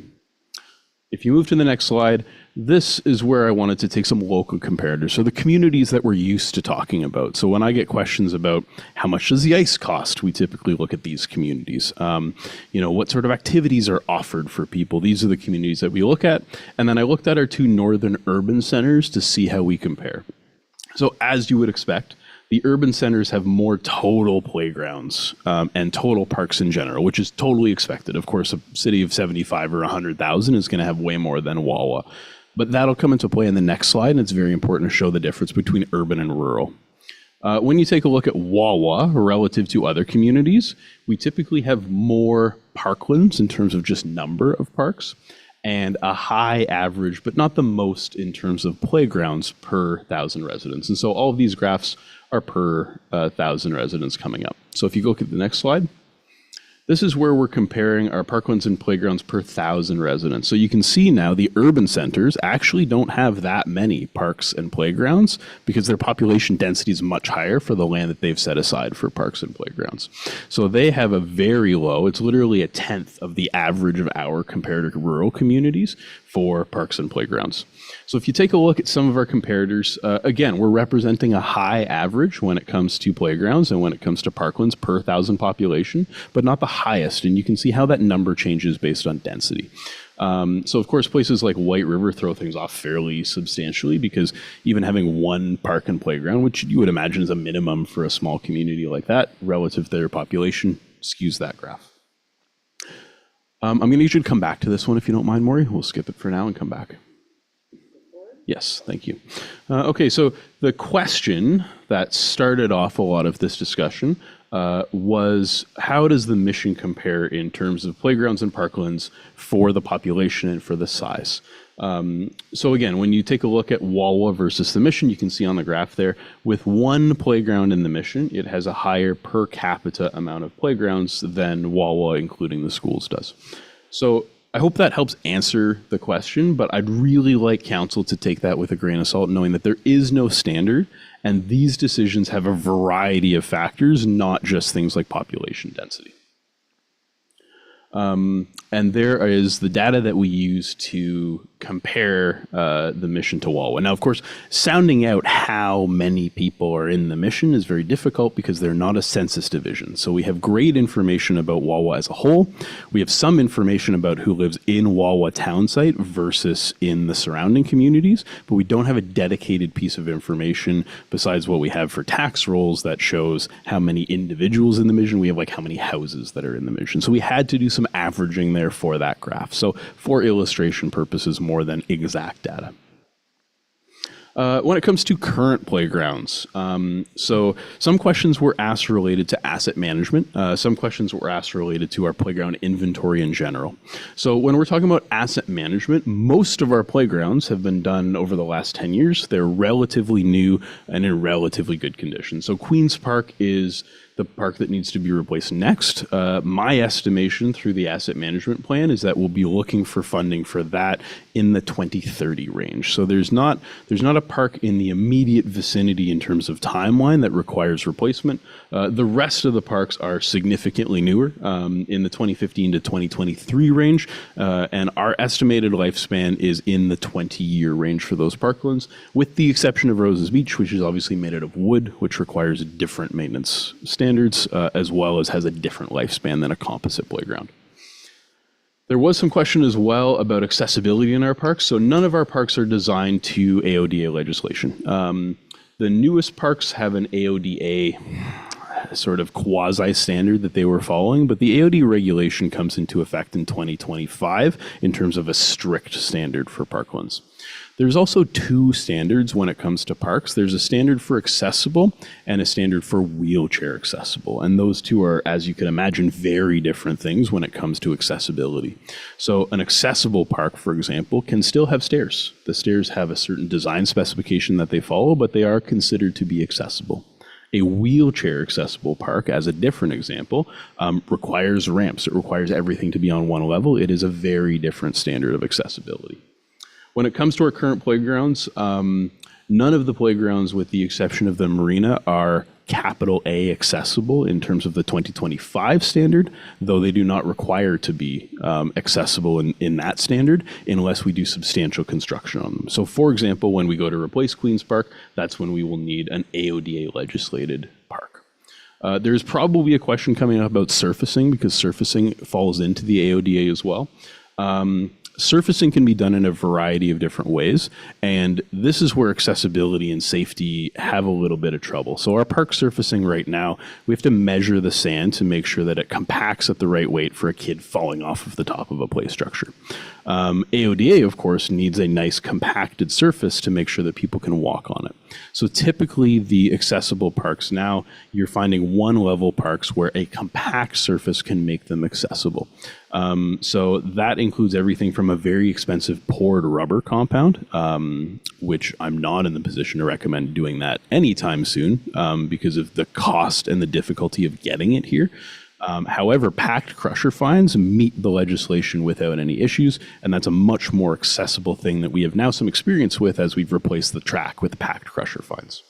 If you move to the next slide, this is where I wanted to take some local comparators. So the communities that we're used to talking about. So when I get questions about how much does the ice cost, we typically look at these communities. What sort of activities are offered for people? These are the communities that we look at. And then I looked at our two northern urban centers to see how we compare. So as you would expect, the urban centers have more total playgrounds and total parks in general, which is totally expected. Of course, a city of 75 or 100,000 is going to have way more than Wawa. But that'll come into play in the next slide, and it's very important to show the difference between urban and rural. When you take a look at Wawa relative to other communities, we typically have more parklands in terms of just number of parks, and a high average, but not the most in terms of playgrounds per 1,000 residents. And so all of these graphs are per 1,000 residents coming up. So if you look at the next slide, this is where we're comparing our parklands and playgrounds per 1,000 residents. So you can see now the urban centers actually don't have that many parks and playgrounds because their population density is much higher for the land that they've set aside for parks and playgrounds. So they have a very low, it's literally a tenth of the average of our compared to rural communities for parks and playgrounds. So if you take a look at some of our comparators, again, we're representing a high average when it comes to playgrounds and when it comes to parklands per 1,000 population, but not the highest. And you can see how that number changes based on density. So of course, places like White River throw things off fairly substantially because even having one park and playground, which you would imagine is a minimum for a small community like that, relative to their population, skews that graph. I'm going to need you to come back to this one if you don't mind, Maury. We'll skip it for now and come back. Yes, thank you. Okay, so the question that started off a lot of this discussion was, how does the mission compare in terms of playgrounds and parklands for the population and for the size? So again, when you take a look at Wawa versus the mission, you can see on the graph there, with one playground in the mission, it has a higher per capita amount of playgrounds than Wawa, including the schools, does. So I hope that helps answer the question, but I'd really like council to take that with a grain of salt, knowing that there is no standard, and these decisions have a variety of factors, not just things like population density. And there is the data that we use to compare the mission to Wawa. Now, of course, sounding out how many people are in the mission is very difficult because they're not a census division. So we have great information about Wawa as a whole. We have some information about who lives in Wawa town site versus in the surrounding communities, but we don't have a dedicated piece of information besides what we have for tax rolls that shows how many individuals in the mission. We have like how many houses that are in the mission. So we had to do some averaging there for that graph. So for illustration purposes, more than exact data. When it comes to current playgrounds, so some questions were asked related to asset management. Some questions were asked related to our playground inventory in general. So when we're talking about asset management, most of our playgrounds have been done over the last 10 years. They're relatively new and in relatively good condition. So Queen's Park is the park that needs to be replaced next. My estimation through the asset management plan is that we'll be looking for funding for that in the 2030 range. So there's not a park in the immediate vicinity in terms of timeline that requires replacement. The rest of the parks are significantly newer in the 2015 to 2023 range, and our estimated lifespan is in the 20-year range for those parklands, with the exception of Roses Beach, which is obviously made out of wood, which requires different maintenance standards, as well as has a different lifespan than a composite playground. There was some question as well about accessibility in our parks. So none of our parks are designed to AODA legislation. The newest parks have an AODA sort of quasi standard that they were following, but the AOD regulation comes into effect in 2025 in terms of a strict standard for parklands. There's also two standards when it comes to parks. There's a standard for accessible and a standard for wheelchair accessible. And those two are, as you can imagine, very different things when it comes to accessibility. So an accessible park, for example, can still have stairs. The stairs have a certain design specification that they follow, but they are considered to be accessible. A wheelchair accessible park, as a different example, requires ramps. It requires everything to be on one level. It is a very different standard of accessibility. When it comes to our current playgrounds, none of the playgrounds, with the exception of the marina, are capital A accessible in terms of the 2025 standard, though they do not require to be accessible in that standard unless we do substantial construction on them. So for example, when we go to replace Queen's Park, that's when we will need an AODA legislated park. There's probably a question coming up about surfacing, because surfacing falls into the AODA as well. Surfacing can be done in a variety of different ways, and this is where accessibility and safety have a little bit of trouble. So our park surfacing right now, we have to measure the sand to make sure that it compacts at the right weight for a kid falling off of the top of a play structure. AODA, of course, needs a nice compacted surface to make sure that people can walk on it. So typically the accessible parks now, you're finding one-level parks where a compact surface can make them accessible. So that includes everything from a very expensive poured rubber compound, which I'm not in the position to recommend doing that anytime soon because of the cost and the difficulty of getting it here. However, packed crusher fines meet the legislation without any issues, and that's a much more accessible thing that we have now some experience with as we've replaced the track with packed crusher fines.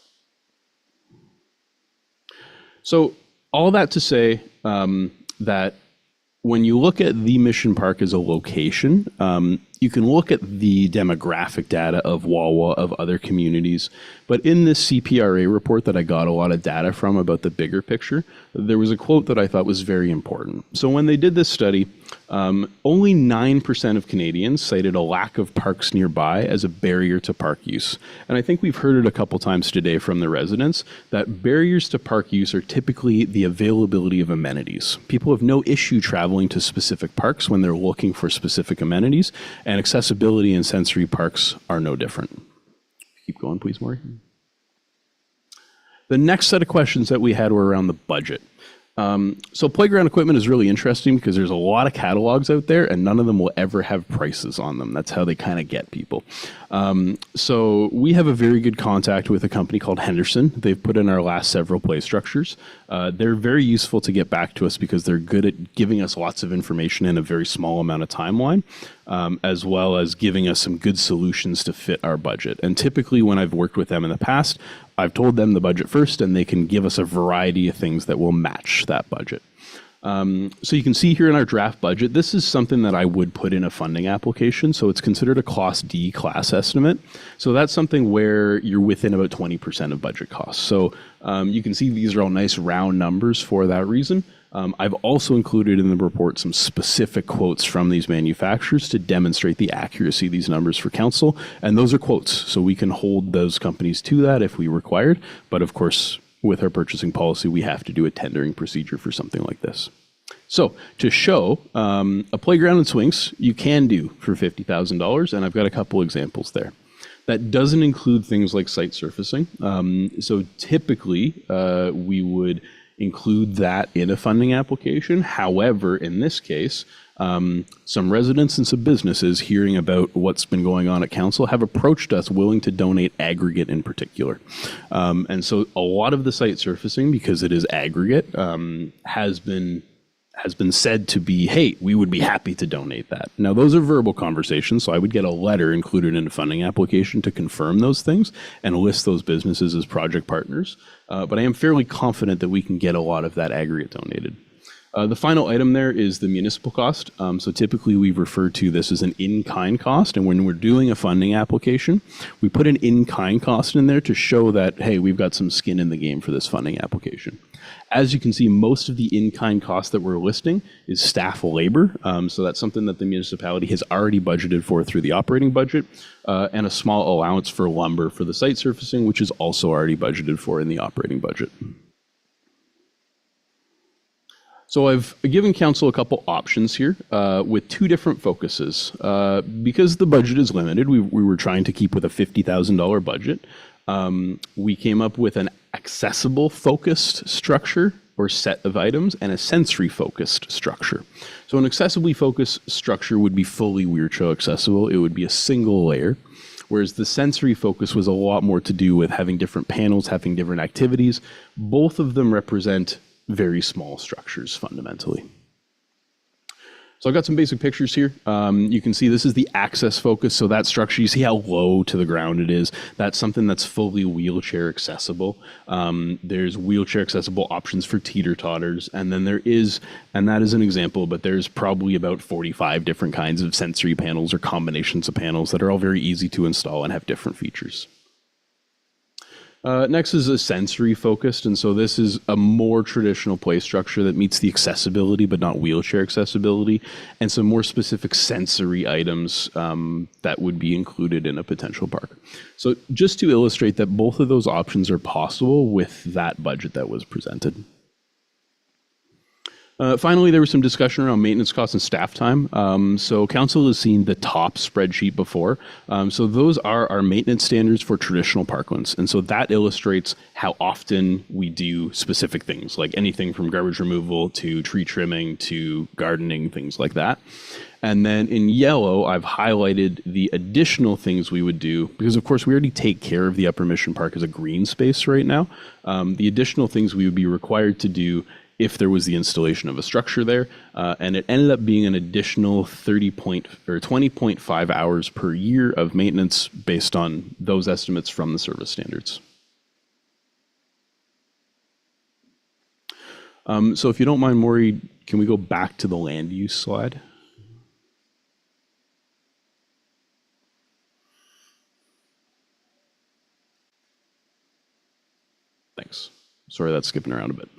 So all that to say that when you look at the Mission Park as a location, you can look at the demographic data of Wawa, of other communities, but in this CPRA report that I got a lot of data from about the bigger picture, there was a quote that I thought was very important. So when they did this study, only 9% of Canadians cited a lack of parks nearby as a barrier to park use. And I think we've heard it a couple times today from the residents that barriers to park use are typically the availability of amenities. People have no issue traveling to specific parks when they're looking for specific amenities, and accessibility in sensory parks are no different. Keep going, please, Maury. The next set of questions that we had were around the budget. So playground equipment is really interesting because there's a lot of catalogs out there and none of them will ever have prices on them. That's how they kind of get people. So we have a very good contact with a company called Henderson. They've put in our last several play structures. They're very useful to get back to us because they're good at giving us lots of information in a very small amount of timeline, as well as giving us some good solutions to fit our budget. And typically when I've worked with them in the past, I've told them the budget first and they can give us a variety of things that will match that budget. So you can see here in our draft budget, this is something that I would put in a funding application. So it's considered a Class D class estimate. So that's something where you're within about 20% of budget costs. So you can see these are all nice round numbers for that reason. I've also included in the report some specific quotes from these manufacturers to demonstrate the accuracy of these numbers for council. And those are quotes, so we can hold those companies to that if we required. But of course, with our purchasing policy, we have to do a tendering procedure for something like this. So to show a playground and swings you can do for $50,000, and I've got a couple examples there. That doesn't include things like site surfacing. So typically we would include that in a funding application. However, in this case, some residents and some businesses hearing about what's been going on at council have approached us willing to donate aggregate in particular. And so a lot of the site surfacing, because it is aggregate, has been said to be, hey, we would be happy to donate that. Now, those are verbal conversations, so I would get a letter included in a funding application to confirm those things and list those businesses as project partners. But I am fairly confident that we can get a lot of that aggregate donated. The final item there is the municipal cost. So typically we refer to this as an in-kind cost. And when we're doing a funding application, we put an in-kind cost in there to show that, hey, we've got some skin in the game for this funding application. As you can see, most of the in-kind cost that we're listing is staff labor. So that's something that the municipality has already budgeted for through the operating budget, and a small allowance for lumber for the site surfacing, which is also already budgeted for in the operating budget. So I've given council a couple options here with two different focuses. Because the budget is limited, we were trying to keep with a $50,000 budget. We came up with an accessible focused structure or set of items and a sensory focused structure. So an accessibly focused structure would be fully Weircho accessible. It would be a single layer. Whereas the sensory focus was a lot more to do with having different panels, having different activities. Both of them represent very small structures fundamentally. So I've got some basic pictures here. You can see this is the access focus. So that structure, you see how low to the ground it is. That's something that's fully wheelchair accessible. There's wheelchair accessible options for teeter-totters. And then there is, and that is an example, but there's probably about 45 different kinds of sensory panels or combinations of panels that are all very easy to install and have different features. Next is a sensory focused, and so this is a more traditional play structure that meets the accessibility but not wheelchair accessibility, and some more specific sensory items that would be included in a potential park. So just to illustrate that both of those options are possible with that budget that was presented. Finally, there was some discussion around maintenance costs and staff time. So council has seen the top spreadsheet before. So those are our maintenance standards for traditional parklands. And so that illustrates how often we do specific things, like anything from garbage removal to tree trimming to gardening, things like that. And then in yellow, I've highlighted the additional things we would do, because of course we already take care of the Upper Mission Park as a green space right now. The additional things we would be required to do if there was the installation of a structure there, and it ended up being an additional 20.5 hours per year of maintenance based on those estimates from the service standards. So if you don't mind, Maury, can we go back to the land use slide? Thanks. Sorry, that's skipping around a bit.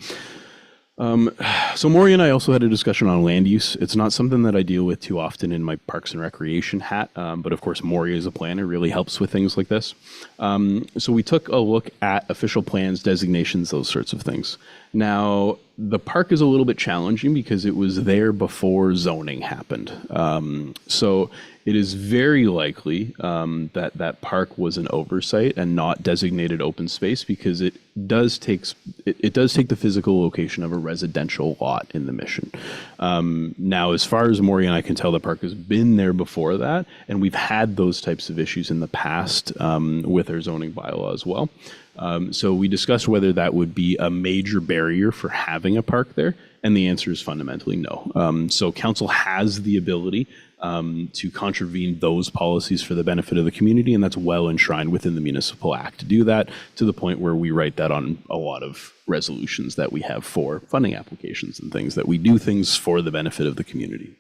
So Maury and I also had a discussion on land use. It's not something that I deal with too often in my Parks and Recreation hat, but of course Maury as a planner really helps with things like this. So we took a look at official plans, designations, those sorts of things. Now, the park is a little bit challenging because it was there before zoning happened. So it is very likely that that park was an oversight and not designated open space, because it does take the physical location of a residential lot in the Mission. Now, as far as Maury and I can tell, the park has been there before that, and we've had those types of issues in the past with our zoning bylaw as well. So we discussed whether that would be a major barrier for having a park there, and the answer is fundamentally no. So council has the ability to contravene those policies for the benefit of the community, and that's well enshrined within the Municipal Act to do that, to the point where we write that on a lot of resolutions that we have for funding applications and things, that we do things for the benefit of the community.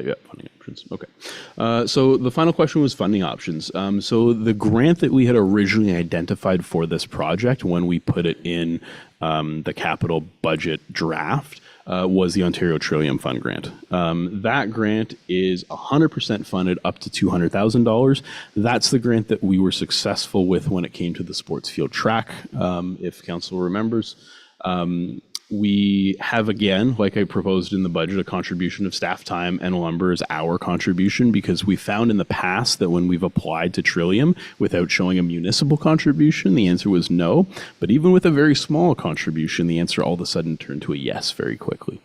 Yeah, funding options. Okay. So the final question was funding options. So the grant that we had originally identified for this project when we put it in the capital budget draft was the Ontario Trillium Fund grant. That grant is 100% funded up to $200,000. That's the grant that we were successful with when it came to the sports field track, if council remembers. We have, again, like I proposed in the budget, a contribution of staff time and lumber as our contribution, because we found in the past that when we've applied to Trillium without showing a municipal contribution, the answer was no. But even with a very small contribution, the answer all of a sudden turned to a yes very quickly.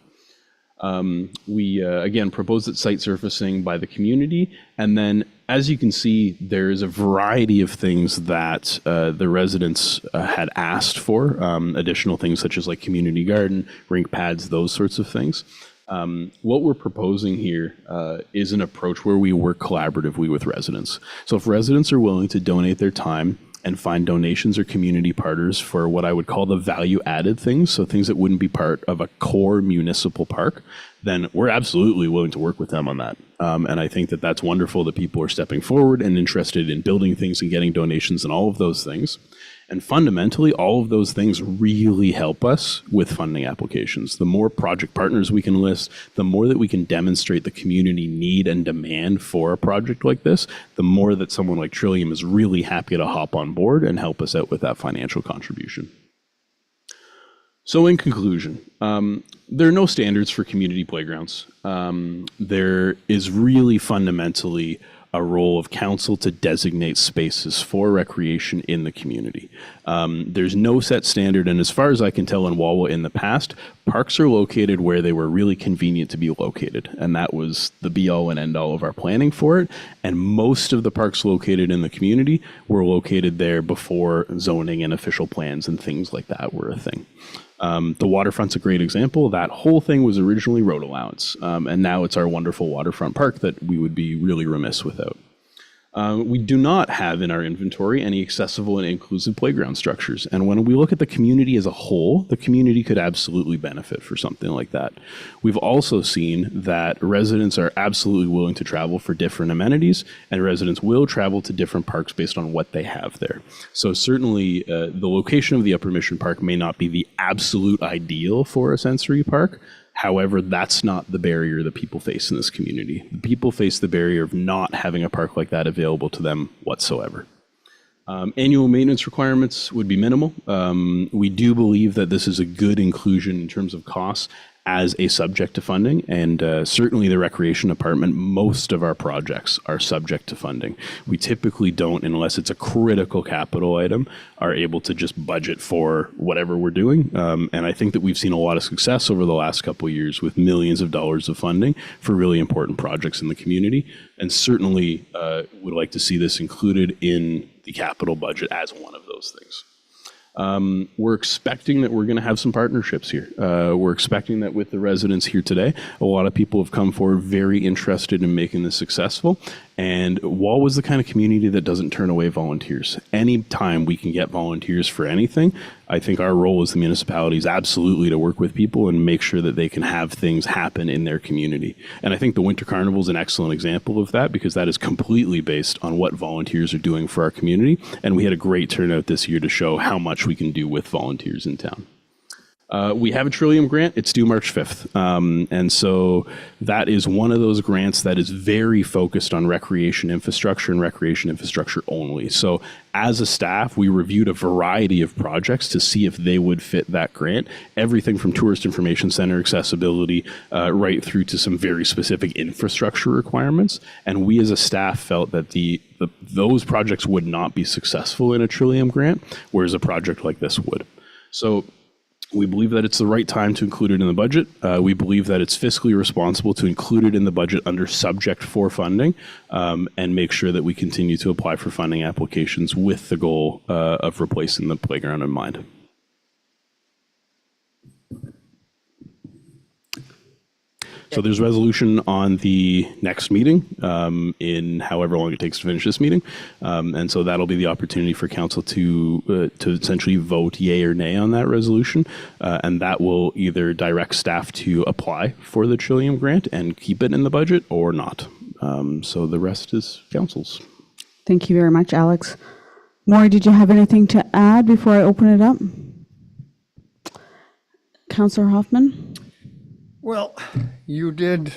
We, again, proposed that site surfacing by the community. And then, as you can see, there's a variety of things that the residents had asked for, additional things such as like community garden, rink pads, those sorts of things. What we're proposing here is an approach where we work collaboratively with residents. So if residents are willing to donate their time and find donations or community partners for what I would call the value added things, so things that wouldn't be part of a core municipal park, then we're absolutely willing to work with them on that. And I think that that's wonderful that people are stepping forward and interested in building things and getting donations and all of those things. And fundamentally, all of those things really help us with funding applications. The more project partners we can list, the more that we can demonstrate the community need and demand for a project like this, the more that someone like Trillium is really happy to hop on board and help us out with that financial contribution. So in conclusion, there are no standards for community playgrounds. There is really fundamentally a role of council to designate spaces for recreation in the community. There's no set standard, and as far as I can tell in Wawa in the past, parks are located where they were really convenient to be located, and that was the be-all and end-all of our planning for it. And most of the parks located in the community were located there before zoning and official plans and things like that were a thing. The waterfront's a great example. That whole thing was originally road allowance, and now it's our wonderful waterfront park that we would be really remiss without. We do not have in our inventory any accessible and inclusive playground structures. And when we look at the community as a whole, the community could absolutely benefit for something like that. We've also seen that residents are absolutely willing to travel for different amenities, and residents will travel to different parks based on what they have there. So certainly the location of the Upper Mission Park may not be the absolute ideal for a sensory park. However, that's not the barrier that people face in this community. People face the barrier of not having a park like that available to them whatsoever. Annual maintenance requirements would be minimal. We do believe that this is a good inclusion in terms of costs as a subject to funding, and certainly the recreation department, most of our projects are subject to funding. We typically don't, unless it's a critical capital item, are able to just budget for whatever we're doing. And I think that we've seen a lot of success over the last couple of years with millions of dollars of funding for really important projects in the community, and certainly would like to see this included in the capital budget as one of those things. We're expecting that we're going to have some partnerships here. We're expecting that with the residents here today, a lot of people have come forward very interested in making this successful. And Wawa is the kind of community that doesn't turn away volunteers. Anytime we can get volunteers for anything, I think our role as the municipality is absolutely to work with people and make sure that they can have things happen in their community. And I think the Winter Carnival is an excellent example of that, because that is completely based on what volunteers are doing for our community. And we had a great turnout this year to show how much we can do with volunteers in town. We have a Trillium grant. It's due March 5th. And so that is one of those grants that is very focused on recreation infrastructure and recreation infrastructure only. So as a staff, we reviewed a variety of projects to see if they would fit that grant. Everything from tourist information center accessibility right through to some very specific infrastructure requirements. And we as a staff felt that those projects would not be successful in a Trillium grant, whereas a project like this would. So we believe that it's the right time to include it in the budget. We believe that it's fiscally responsible to include it in the budget under subject for funding, and make sure that we continue to apply for funding applications with the goal of replacing the playground in mind. So there's resolution on the next meeting in however long it takes to finish this meeting. And so that'll be the opportunity for council to essentially vote yay or nay on that resolution. And that will either direct staff to apply for the Trillium grant and keep it in the budget or not. So the rest is council's. Thank you very much, Alex. Maury, did you have anything to add before I open it up? Councillor Hoffman? Well, you did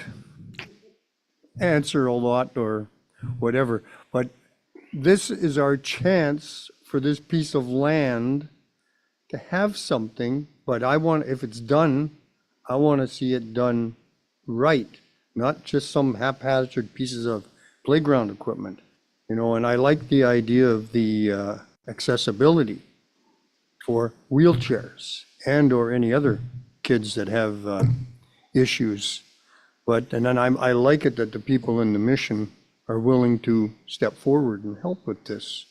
answer a lot or whatever, but this is our chance for this piece of land to have something, but if it's done, I want to see it done right, not just some haphazard pieces of playground equipment, and I like the idea of the accessibility for wheelchairs and or any other kids that have issues. And then I like it that the people in the mission are willing to step forward and help with this.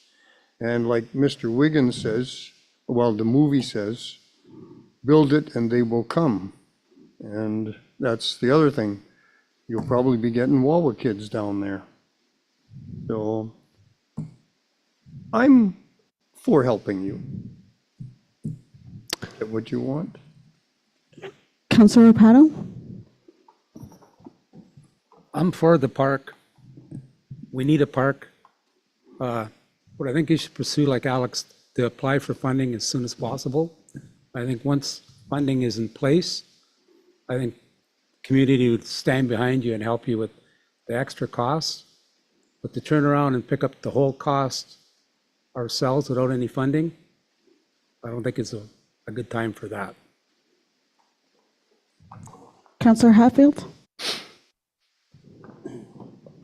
And like Mr. Wiggins says, well, the movie says, build it and they will come. And that's the other thing. You'll probably be getting Wawa kids down there. So I'm for helping you. Is that what you want? Councillor Rapato? I'm for the park. We need a park. But I think you should pursue, like Alex, to apply for funding as soon as possible. I think once funding is in place, I think community would stand behind you and help you with the extra costs. But to turn around and pick up the whole cost ourselves without any funding, I don't think it's a good time for that. Councillor Hatfield?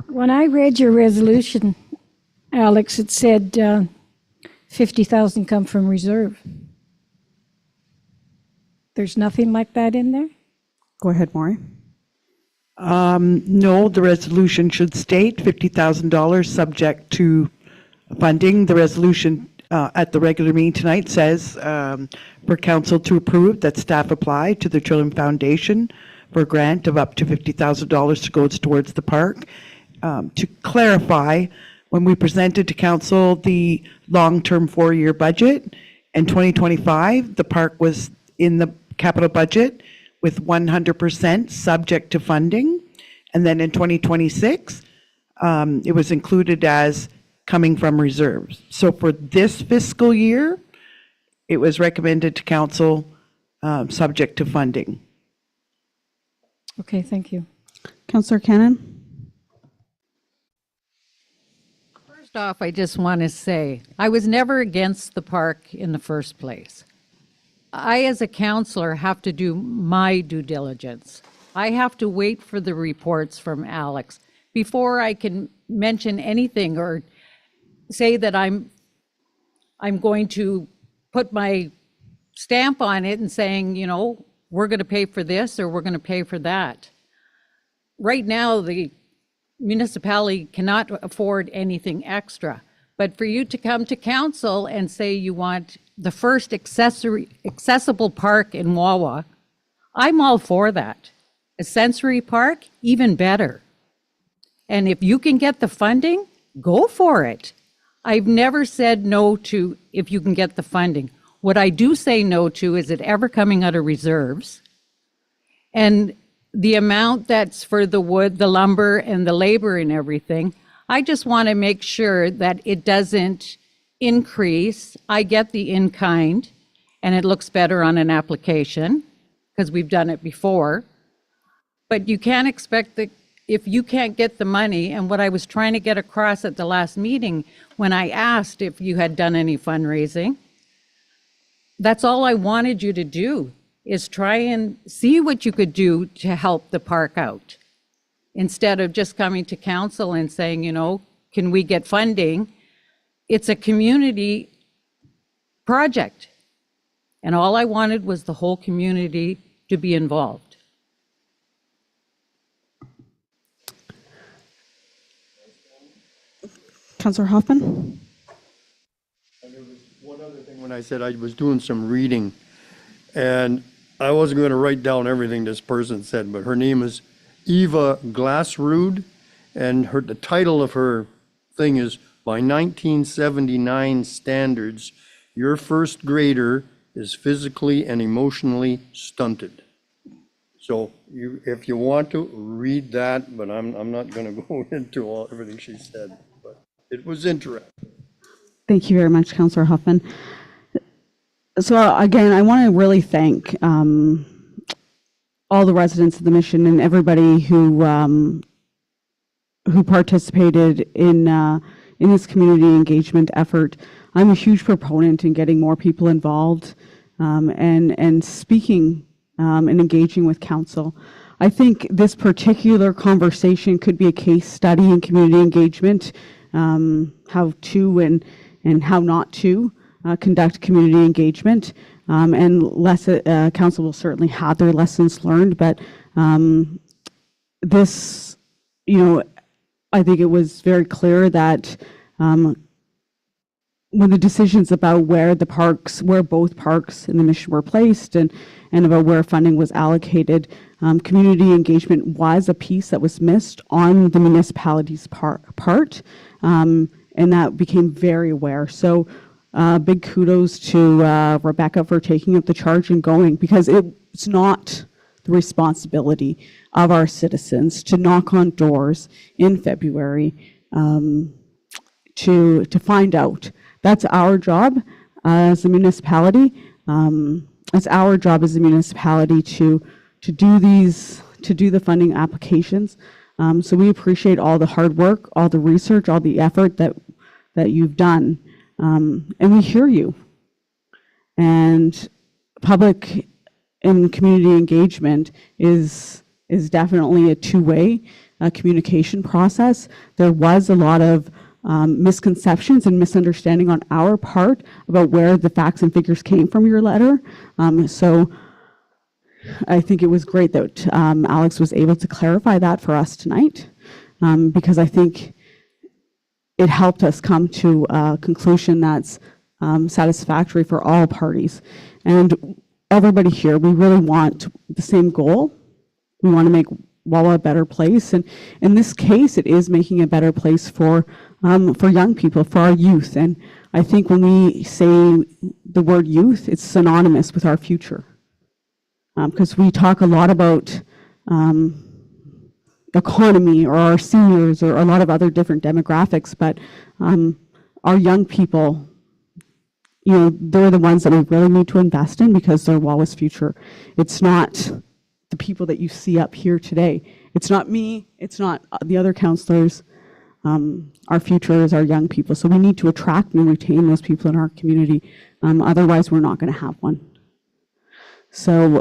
When I read your resolution, Alex, it said 50,000 come from reserve. There's nothing like that in there? Go ahead, Maury. No, the resolution should state $50,000 subject to funding. The resolution at the regular meeting tonight says for council to approve that staff apply to the Trillium Foundation for a grant of up to $50,000 to go towards the park. To clarify, when we presented to council the long-term 4-year budget in 2025, the park was in the capital budget with 100% subject to funding. And then in 2026, it was included as coming from reserves. So for this fiscal year, it was recommended to council subject to funding. Okay, thank you. Councillor Cannon? First off, I just want to say, I was never against the park in the first place. I, as a counselor, have to do my due diligence. I have to wait for the reports from Alex before I can mention anything or say that I'm going to put my stamp on it and saying, we're going to pay for this or we're going to pay for that. Right now, the municipality cannot afford anything extra. But for you to come to council and say you want the first accessible park in Wawa, I'm all for that. A sensory park, even better. And if you can get the funding, go for it. I've never said no to if you can get the funding. What I do say no to is it ever coming out of reserves. And the amount that's for the wood, the lumber, and the labor and everything, I just want to make sure that it doesn't increase. I get the in-kind, and it looks better on an application, because we've done it before. But you can't expect that if you can't get the money, and what I was trying to get across at the last meeting when I asked if you had done any fundraising, that's all I wanted you to do, is try and see what you could do to help the park out. Instead of just coming to council and saying, can we get funding? It's a community project. And all I wanted was the whole community to be involved. Councillor Hoffman? One other thing, when I said I was doing some reading, and I wasn't going to write down everything this person said, but her name is Eva Glassrud, and the title of her thing is, "By 1979 Standards, Your First Grader is Physically and Emotionally Stunted." So if you want to, read that, but I'm not going to go into everything she said, but it was interesting. Thank you very much, Councillor Huffman. So again, I want to really thank all the residents of the Mission and everybody who participated in this community engagement effort. I'm a huge proponent in getting more people involved and speaking and engaging with council. I think this particular conversation could be a case study in community engagement, how to and how not to conduct community engagement. And council will certainly have their lessons learned, but this, I think it was very clear that when the decisions about where both parks in the Mission were placed and about where funding was allocated, community engagement was a piece that was missed on the municipality's part, and that became very aware. So big kudos to Rebecca for taking up the charge and going, because it's not the responsibility of our citizens to knock on doors in February to find out. That's our job as a municipality. It's our job as a municipality to do the funding applications. So we appreciate all the hard work, all the research, all the effort that you've done. And we hear you. And public and community engagement is definitely a two-way communication process. There was a lot of misconceptions and misunderstanding on our part about where the facts and figures came from your letter. So I think it was great that Alex was able to clarify that for us tonight, because I think it helped us come to a conclusion that's satisfactory for all parties. And everybody here, we really want the same goal. We want to make Wawa a better place. And in this case, it is making a better place for young people, for our youth. And I think when we say the word youth, it's synonymous with our future. Because we talk a lot about economy or our seniors or a lot of other different demographics, but our young people, they're the ones that we really need to invest in, because they're Wawa's future. It's not the people that you see up here today. It's not me, it's not the other councillors. Our future is our young people. So we need to attract and retain those people in our community. Otherwise, we're not going to have one. So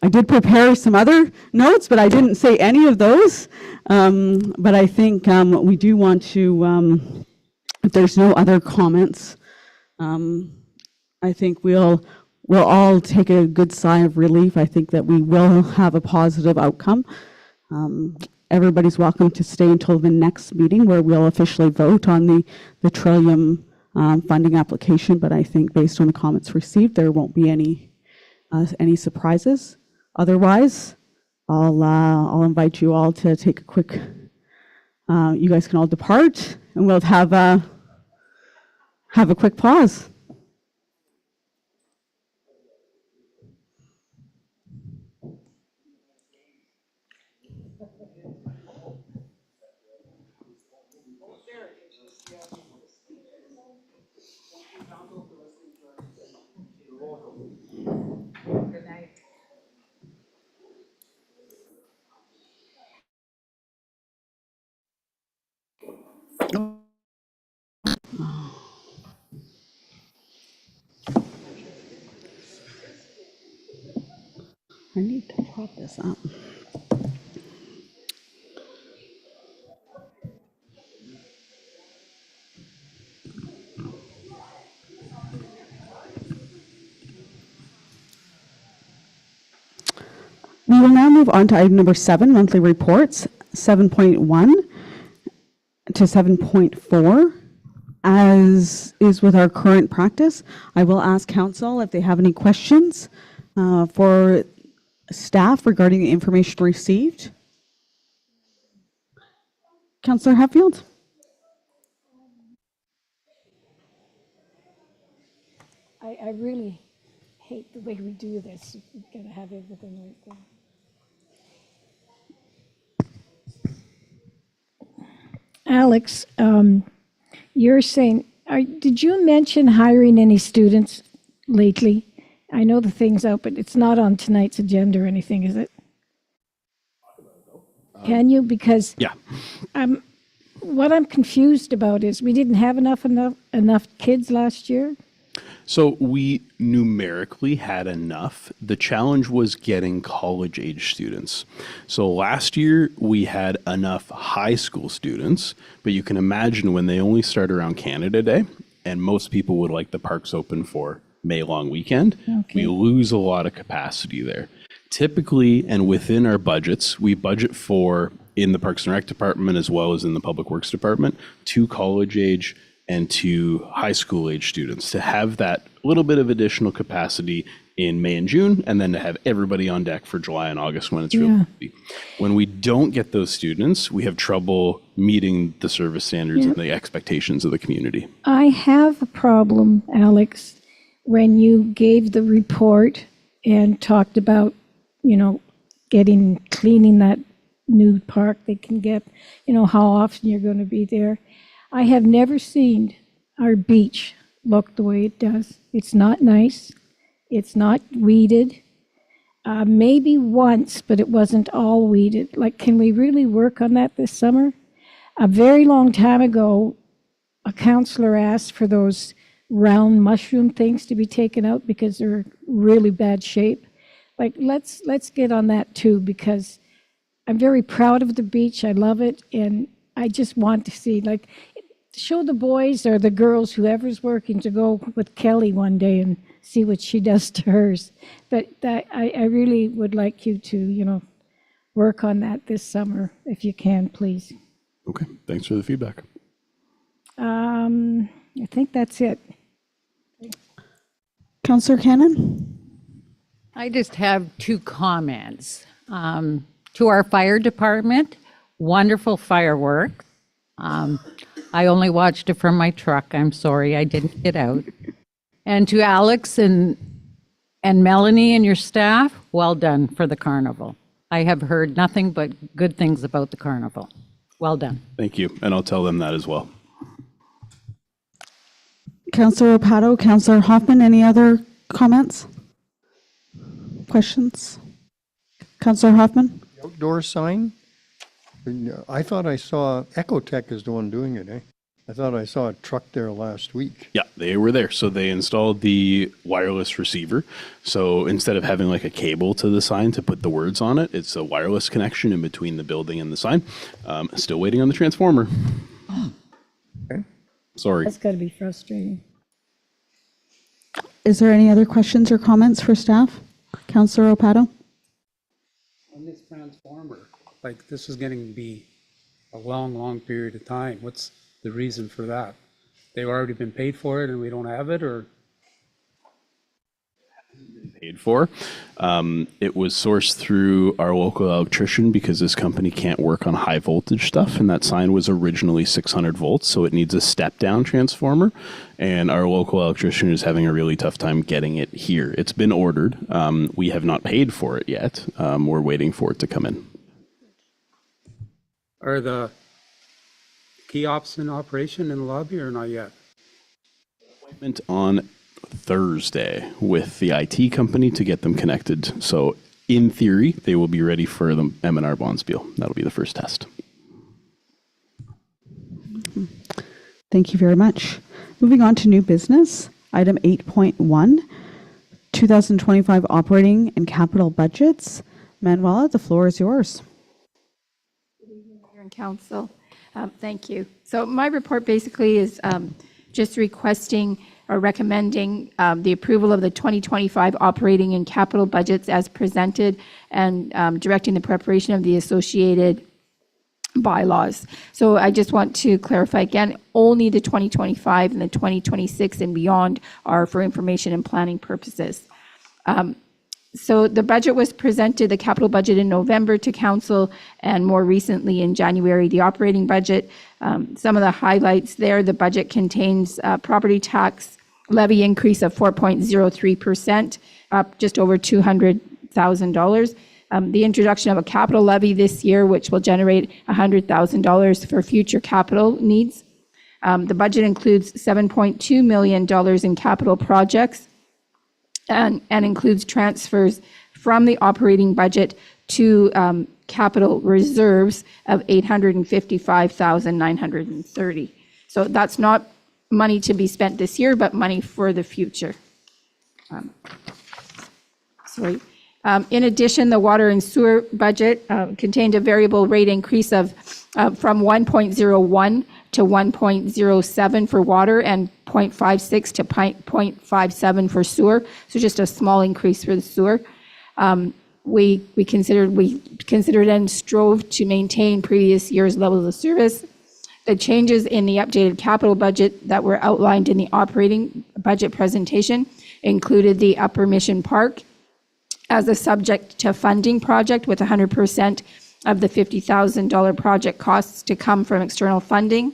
I did prepare some other notes, but I didn't say any of those. But I think we do want to, if there's no other comments, I think we'll all take a good sigh of relief. I think that we will have a positive outcome. Everybody's welcome to stay until the next meeting, where we'll officially vote on the Trillium funding application. But I think based on the comments received, there won't be any surprises. Otherwise, I'll invite you all to take a quick. You guys can all depart, and we'll have a quick pause. I need to prop this up. We will now move on to item number 7, monthly reports, 7.1 to 7.4. As is with our current practice, I will ask council if they have any questions for staff regarding the information received. Councillor Hatfield? I really hate the way we do this. We've got to have everything right there. Alex, you're saying, did you mention hiring any students lately? I know the thing's out, but it's not on tonight's agenda or anything, is it? Can you? Because Yeah. what I'm confused about is we didn't have enough kids last year. So we numerically had enough. The challenge was getting college age students. So last year we had enough high school students, but you can imagine when they only start around Canada Day, and most people would like the parks open for May long weekend, we lose a lot of capacity there. Typically, and within our budgets, we budget for, in the Parks and Rec department as well as in the Public Works department, 2 college age and 2 high school age students to have that little bit of additional capacity in May and June, and then to have everybody on deck for July and August when it's really busy. When we don't get those students, we have trouble meeting the service standards and the expectations of the community. I have a problem, Alex, when you gave the report and talked about, cleaning that new park they can get, how often you're going to be there. I have never seen our beach look the way it does. It's not nice. It's not weeded. Maybe once, but it wasn't all weeded. Like, can we really work on that this summer? A very long time ago, a councillor asked for those round mushroom things to be taken out because they're really bad shape. Like, let's get on that too, because I'm very proud of the beach. I love it, and I just want to see, like, show the boys or the girls, whoever's working, to go with Kelly one day and see what she does to hers. But I really would like you to, work on that this summer, if you can, please. Okay, thanks for the feedback. I think that's it. Councillor Cannon? I just have 2 comments. To our fire department, wonderful fireworks. I only watched it from my truck. I'm sorry I didn't get out. And to Alex and Melanie and your staff, well done for the carnival. I have heard nothing but good things about the carnival. Well done. Thank you, and I'll tell them that as well. Councillor Opato, Councillor Hoffman, any other comments? Questions? Councillor Hoffman? Outdoor sign? I thought I saw, Ecotech is the one doing it, eh? I thought I saw a truck there last week. Yeah, they were there. So they installed the wireless receiver. So instead of having like a cable to the sign to put the words on it, it's a wireless connection in between the building and the sign. Still waiting on the transformer. Okay. Sorry. That's got to be frustrating. Is there any other questions or comments for staff? Councillor Opato? On this transformer, like, this is getting to be a long, long period of time. What's the reason for that? They've already been paid for it and we don't have it, or? Paid for. It was sourced through our local electrician because this company can't work on high voltage stuff, and that sign was originally 600 volts, so it needs a step down transformer, and our local electrician is having a really tough time getting it here. It's been ordered. We have not paid for it yet. We're waiting for it to come in. Are the kiosks in operation in the lobby or not yet? Appointment on Thursday with the IT company to get them connected. So in theory, they will be ready for the M&R Bonspiel. That'll be the first test. Thank you very much. Moving on to new business, item 8.1, 2025 operating and capital budgets. Manuela, the floor is yours. Mayor and Council, thank you. So my report basically is just requesting or recommending the approval of the 2025 operating and capital budgets as presented, and directing the preparation of the associated bylaws. So I just want to clarify again, only the 2025 and the 2026 and beyond are for information and planning purposes. So the budget was presented, the capital budget in November to council, and more recently in January, the operating budget. Some of the highlights there, the budget contains property tax levy increase of 4.03%, up just over $200,000. The introduction of a capital levy this year, which will generate $100,000 for future capital needs. The budget includes $7.2 million in capital projects, and includes transfers from the operating budget to capital reserves of $855,930. So that's not money to be spent this year, but money for the future. In addition, the water and sewer budget contained a variable rate increase of from 1.01 to 1.07 for water and 0.56 to 0.57 for sewer. So just a small increase for the sewer. We considered and strove to maintain previous year's levels of service. The changes in the updated capital budget that were outlined in the operating budget presentation included the Upper Mission Park as a subject to funding project with 100% of the $50,000 project costs to come from external funding.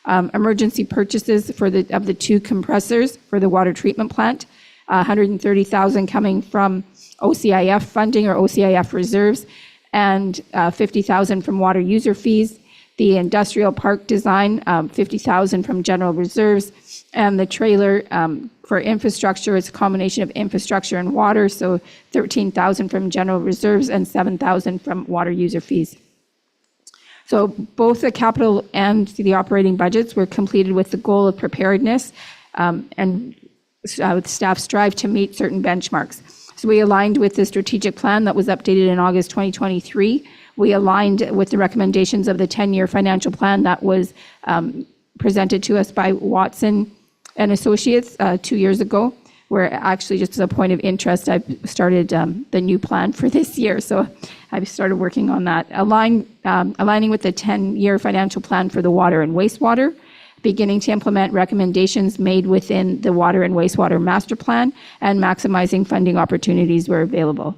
Emergency purchases of the 2 compressors for the water treatment plant, $130,000 coming from OCIF funding or OCIF reserves, and $50,000 from water user fees. The industrial park design, $50,000 from general reserves, and the trailer for infrastructure is a combination of infrastructure and water, so $13,000 from general reserves and $7,000 from water user fees. So both the capital and the operating budgets were completed with the goal of preparedness, and staff strive to meet certain benchmarks. So we aligned with the strategic plan that was updated in August 2023. We aligned with the recommendations of the 10-year financial plan that was presented to us by Watson and Associates 2 years ago, where actually, just as a point of interest, I've started the new plan for this year. So I've started working on that. Aligning with the 10-year financial plan for the water and wastewater, beginning to implement recommendations made within the water and wastewater master plan, and maximizing funding opportunities where available.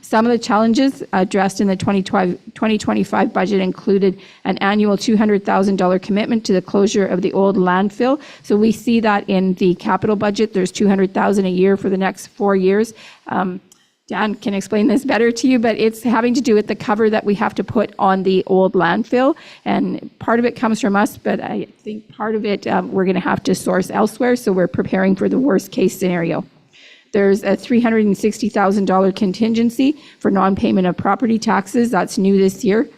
Some of the challenges addressed in the 2025 budget included an annual $200,000 commitment to the closure of the old landfill. So we see that in the capital budget. There's $200,000 a year for the next 4 years. Dan can explain this better to you, but it's having to do with the cover that we have to put on the old landfill. And part of it comes from us, but I think part of it we're going to have to source elsewhere. So we're preparing for the worst case scenario. There's a $360,000 contingency for non-payment of property taxes. That's new this year.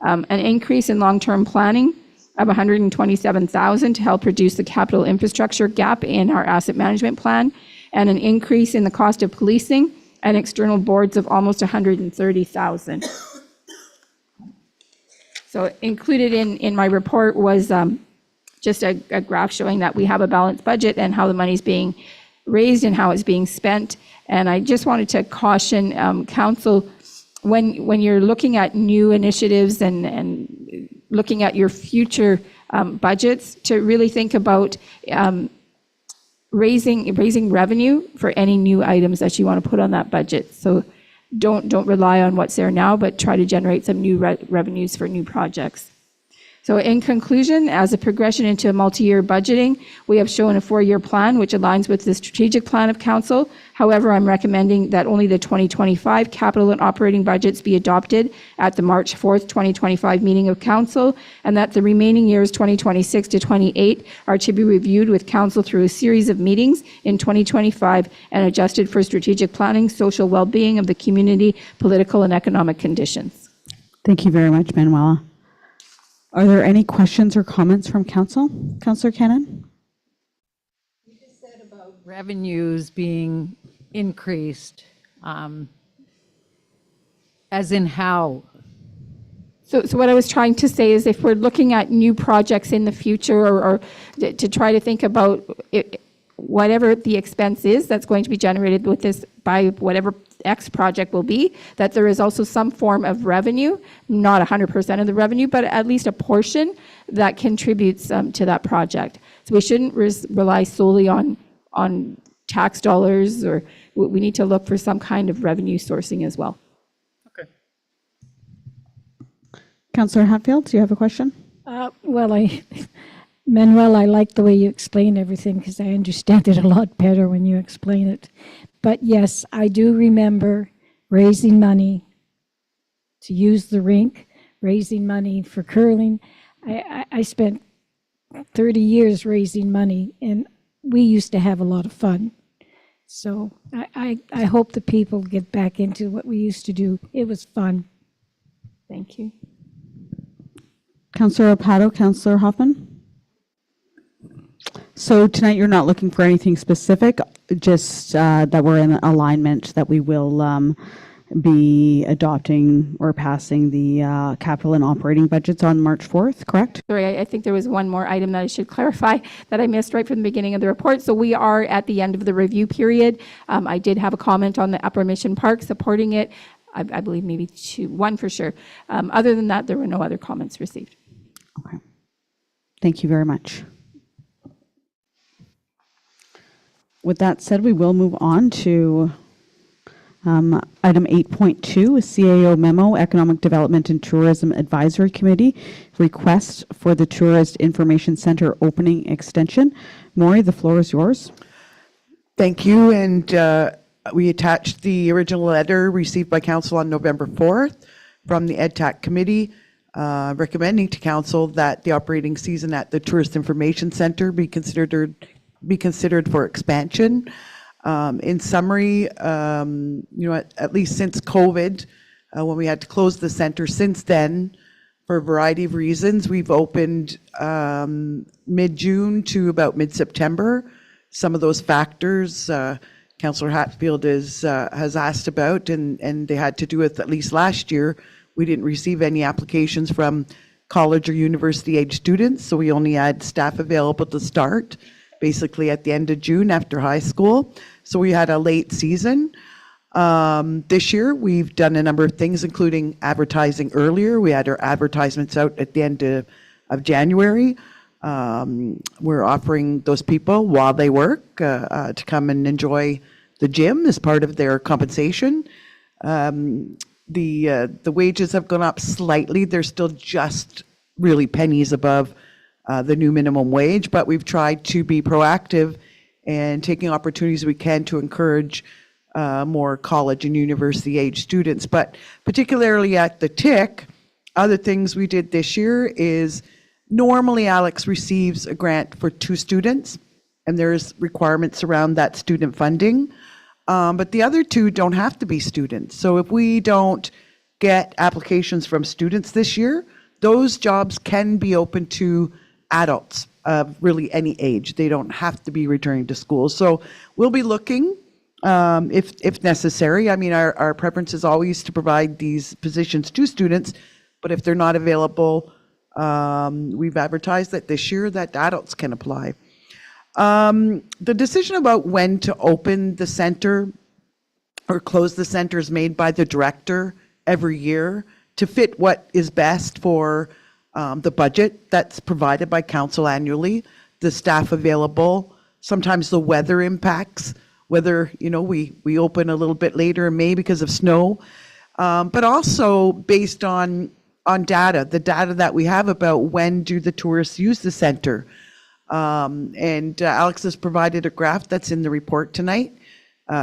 An increase in long-term planning of $127,000 to help reduce the capital infrastructure gap in our asset management plan, and an increase in the cost of policing and external boards of almost $130,000. So included in my report was just a graph showing that we have a balanced budget and how the money's being raised and how it's being spent. And I just wanted to caution council, when you're looking at new initiatives and looking at your future budgets, to really think about raising revenue for any new items that you want to put on that budget. So don't rely on what's there now, but try to generate some new revenues for new projects. So in conclusion, as a progression into multi-year budgeting, we have shown a 4-year plan which aligns with the strategic plan of council. However, I'm recommending that only the 2025 capital and operating budgets be adopted at the March 4th, 2025 meeting of council, and that the remaining years 2026 to 28 are to be reviewed with council through a series of meetings in 2025 and adjusted for strategic planning, social well-being of the community, political and economic conditions. Thank you very much, Manuela. Are there any questions or comments from council? Councillor Cannon? You just said about revenues being increased, as in how? So what I was trying to say is, if we're looking at new projects in the future, or to try to think about it, whatever the expense is that's going to be generated with this, by whatever X project will be, that there is also some form of revenue, not 100% of the revenue, but at least a portion that contributes to that project. So we shouldn't rely solely on tax dollars, or we need to look for some kind of revenue sourcing as well. Councillor Hatfield, do you have a question? Well, Manuel, I like the way you explain everything because I understand it a lot better when you explain it. But yes, I do remember raising money to use the rink, raising money for curling. I spent 30 years raising money, and we used to have a lot of fun. So I hope the people get back into what we used to do. It was fun. Thank you. Councillor Opato, Councillor Hoffman? So tonight you're not looking for anything specific, just that we're in alignment that we will be adopting or passing the capital and operating budgets on March 4th, correct? Sorry, I think there was one more item that I should clarify that I missed right from the beginning of the report. So we are at the end of the review period. I did have a comment on the Upper Mission Park supporting it. I believe maybe one for sure. Other than that, there were no other comments received. Okay. Thank you very much. With that said, we will move on to item 8.2, CAO memo, Economic Development and Tourism Advisory Committee, request for the Tourist Information Center opening extension. Maury, the floor is yours. Thank you. And we attached the original letter received by Council on November 4th from the EdTAC Committee, recommending to Council that the operating season at the Tourist Information Center be considered for expansion. In summary, at least since COVID, when we had to close the center, since then, for a variety of reasons, we've opened mid-June to about mid-September. Some of those factors Councillor Hatfield has asked about, and they had to do with, at least last year, we didn't receive any applications from college or university age students, so we only had staff available to start basically at the end of June after high school. So we had a late season. This year, we've done a number of things, including advertising earlier. We had our advertisements out at the end of January. We're offering those people, while they work, to come and enjoy the gym as part of their compensation. The wages have gone up slightly. They're still just really pennies above the new minimum wage, but we've tried to be proactive and taking opportunities we can to encourage more college and university age students. But particularly at the TIC, other things we did this year is normally Alex receives a grant for 2 students, and there's requirements around that student funding. But the other 2 don't have to be students. So if we don't get applications from students this year, those jobs can be open to adults of really any age. They don't have to be returning to school. So we'll be looking if necessary. I mean, our preference is always to provide these positions to students, but if they're not available, we've advertised that this year that adults can apply. The decision about when to open the center or close the center is made by the director every year to fit what is best for the budget that's provided by council annually, the staff available, sometimes the weather impacts, whether, we open a little bit later in May because of snow, but also based on data, the data that we have about when do the tourists use the center. And Alex has provided a graph that's in the report tonight.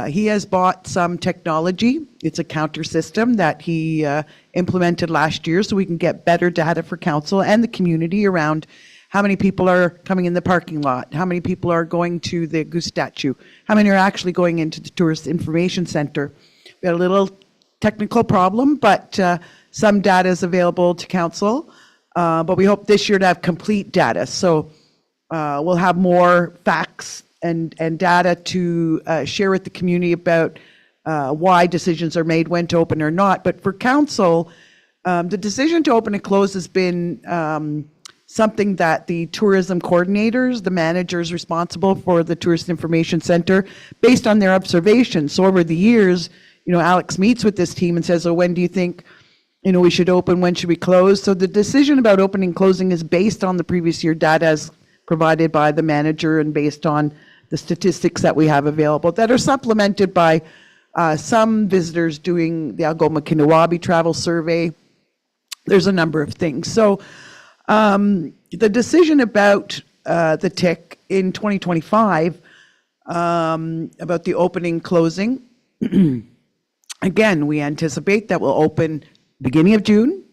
He has bought some technology. It's a counter system that he implemented last year so we can get better data for council and the community around how many people are coming in the parking lot, how many people are going to the goose statue, how many are actually going into the Tourist Information Center. We had a little technical problem, but some data is available to council, but we hope this year to have complete data. So we'll have more facts and data to share with the community about why decisions are made, when to open or not. But for council, the decision to open and close has been something that the tourism coordinators, the managers responsible for the Tourist Information Center, based on their observations. So over the years, Alex meets with this team and says, when do you think we should open, when should we close? So the decision about opening and closing is based on the previous year data as provided by the manager and based on the statistics that we have available that are supplemented by some visitors doing the Algoma Kinawabi travel survey. There's a number of things. So the decision about the TIC in 2025, about the opening, closing, again, we anticipate that will open beginning of June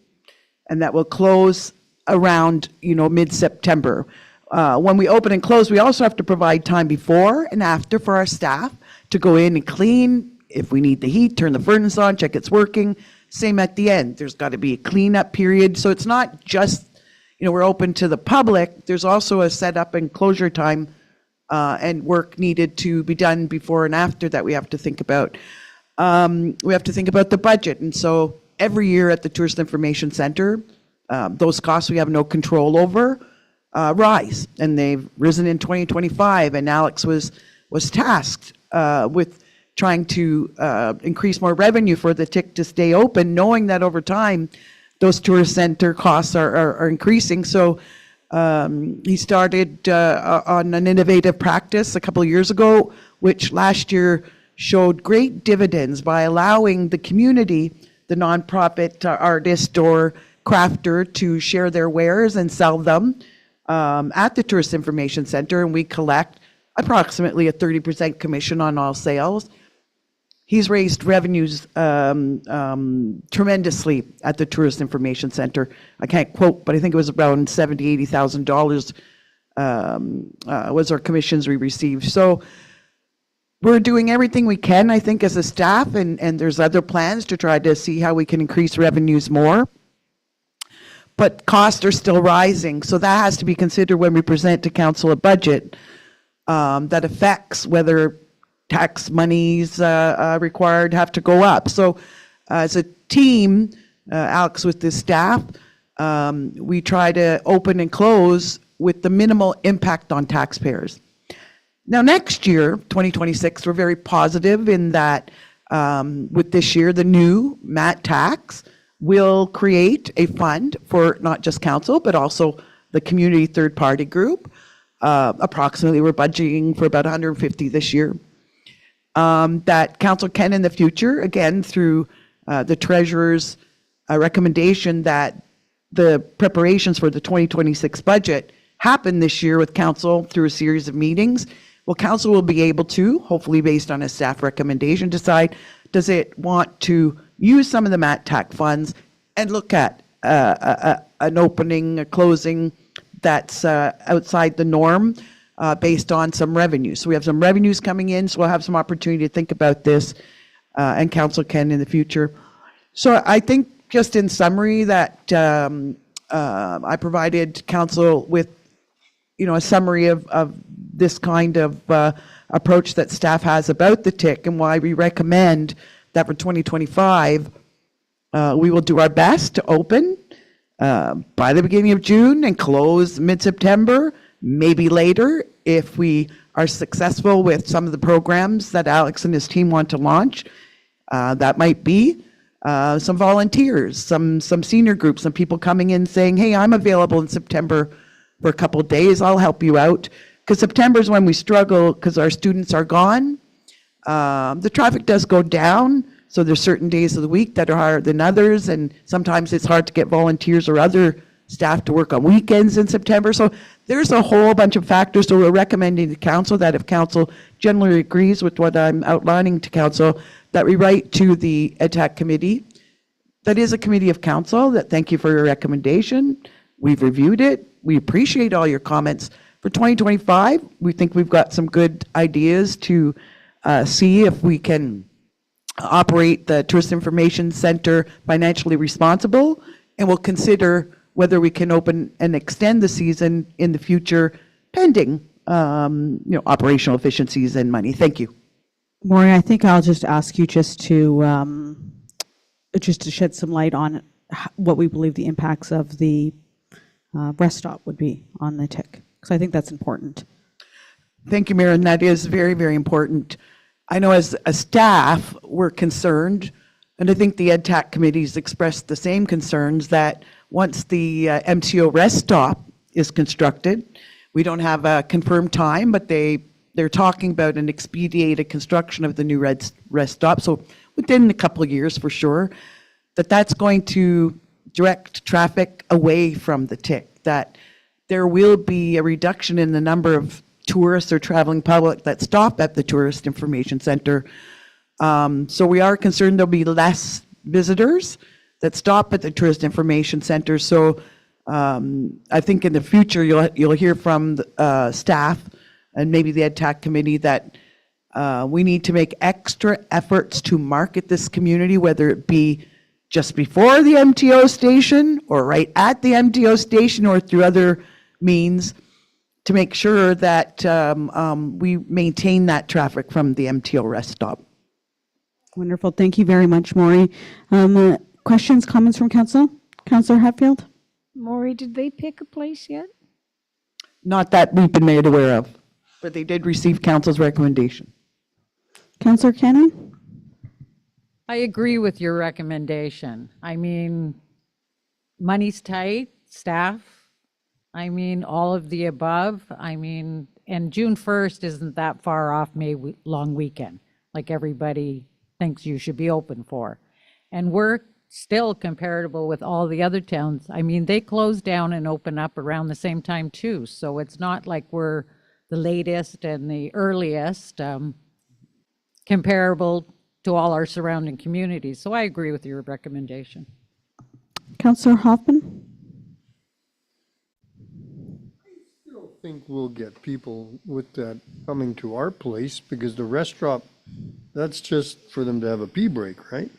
and that will close around, mid-September. When we open and close, we also have to provide time before and after for our staff to go in and clean. If we need the heat, turn the furnace on, check it's working. Same at the end. There's got to be a cleanup period. So it's not just, we're open to the public. There's also a setup and closure time and work needed to be done before and after that we have to think about. We have to think about the budget. And so every year at the Tourist Information Center, those costs we have no control over rise. And they've risen in 2025. And Alex was tasked with trying to increase more revenue for the TIC to stay open, knowing that over time, those tourist center costs are increasing. So he started on an innovative practice a couple of years ago, which last year showed great dividends by allowing the community, the nonprofit artist or crafter, to share their wares and sell them at the Tourist Information Center, and we collect approximately a 30% commission on all sales. He's raised revenues tremendously at the Tourist Information Center. I can't quote, but I think it was around $70,000, $80,000 was our commissions we received. So we're doing everything we can, I think, as a staff, and there's other plans to try to see how we can increase revenues more. But costs are still rising, so that has to be considered when we present to council a budget that affects whether tax monies required have to go up. So as a team, Alex with his staff, we try to open and close with the minimal impact on taxpayers. Now next year, 2026, we're very positive in that with this year, the new MAT tax will create a fund for not just council, but also the community third-party group. Approximately, we're budgeting for about 150 this year. That council can in the future, again, through the treasurer's recommendation that the preparations for the 2026 budget happen this year with council through a series of meetings. Well, council will be able to, hopefully based on a staff recommendation, decide, does it want to use some of the MAT tax funds and look at an opening, a closing that's outside the norm based on some revenue. So we have some revenues coming in, so we'll have some opportunity to think about this, and council can in the future. So I think just in summary that I provided council with, a summary of this kind of approach that staff has about the TIC and why we recommend that for 2025, we will do our best to open by the beginning of June and close mid-September, maybe later if we are successful with some of the programs that Alex and his team want to launch. That might be some volunteers, some senior groups, some people coming in saying, hey, I'm available in September for a couple of days, I'll help you out. Because September is when we struggle because our students are gone. The traffic does go down, so there's certain days of the week that are higher than others, and sometimes it's hard to get volunteers or other staff to work on weekends in September. So there's a whole bunch of factors. So we're recommending to council that if council generally agrees with what I'm outlining to council, that we write to the EdTech committee. That is a committee of council that thank you for your recommendation. We've reviewed it. We appreciate all your comments. For 2025, we think we've got some good ideas to see if we can operate the Tourist Information Center financially responsible, and we'll consider whether we can open and extend the season in the future, pending operational efficiencies and money. Thank you. Maureen, I think I'll just ask you just to shed some light on what we believe the impacts of the rest stop would be on the TIC, because I think that's important. Thank you, Mayor, and that is very, very important. I know as a staff, we're concerned, and I think the EdTech committees expressed the same concerns that once the MTO rest stop is constructed, we don't have a confirmed time, but they they're talking about an expedited construction of the new rest stop, so within a couple of years for sure, that's going to direct traffic away from the TIC, that there will be a reduction in the number of tourists or traveling public that stop at the Tourist Information Center. So we are concerned there'll be less visitors that stop at the Tourist Information Center. So I think in the future, you'll hear from the, staff and maybe the EdTech committee that we need to make extra efforts to market this community, whether it be just before the MTO station or right at the MTO station or through other means, to make sure that we maintain that traffic from the MTO rest stop. Wonderful. Thank you very much, Maury. Questions, comments from council? Councillor Hatfield? Maury, did they pick a place yet? Not that we've been made aware of, but they did receive council's recommendation. Councillor Cannon? I agree with your recommendation. I mean, money's tight, staff, I mean, all of the above. I mean, and June 1st isn't that far off long weekend, like everybody thinks you should be open for. And we're still comparable with all the other towns. I mean, they close down and open up around the same time too. So it's not like we're the latest and the earliest, comparable to all our surrounding communities. So I agree with your recommendation. Councillor Hoffman? I think we'll get people with that coming to our place, because the restaurant, that's just for them to have a pee break, right?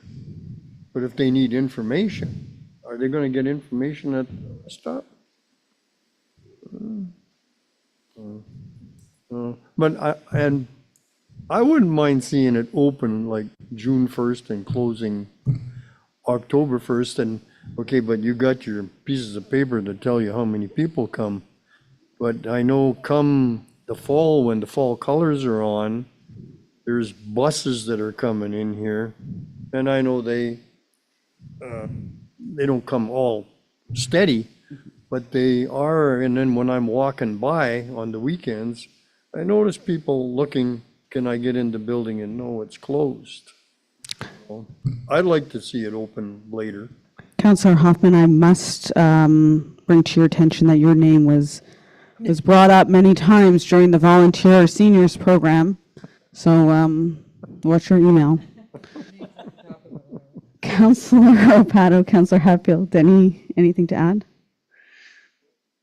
But if they need information, are they going to get information at the stop? But I wouldn't mind seeing it open like June 1st and closing October 1st. And okay, but you got your pieces of paper to tell you how many people come. But I know come the fall, when the fall colors are on, there's buses that are coming in here. And I know they don't come all steady, but they are. And then when I'm walking by on the weekends, I notice people looking, can I get in the building? And no, it's closed. So I'd like to see it open later. Councillor Hoffman, I must bring to your attention that your name was brought up many times during the volunteer seniors program. So what's your email? Councillor Opato, Councillor Hatfield, anything to add?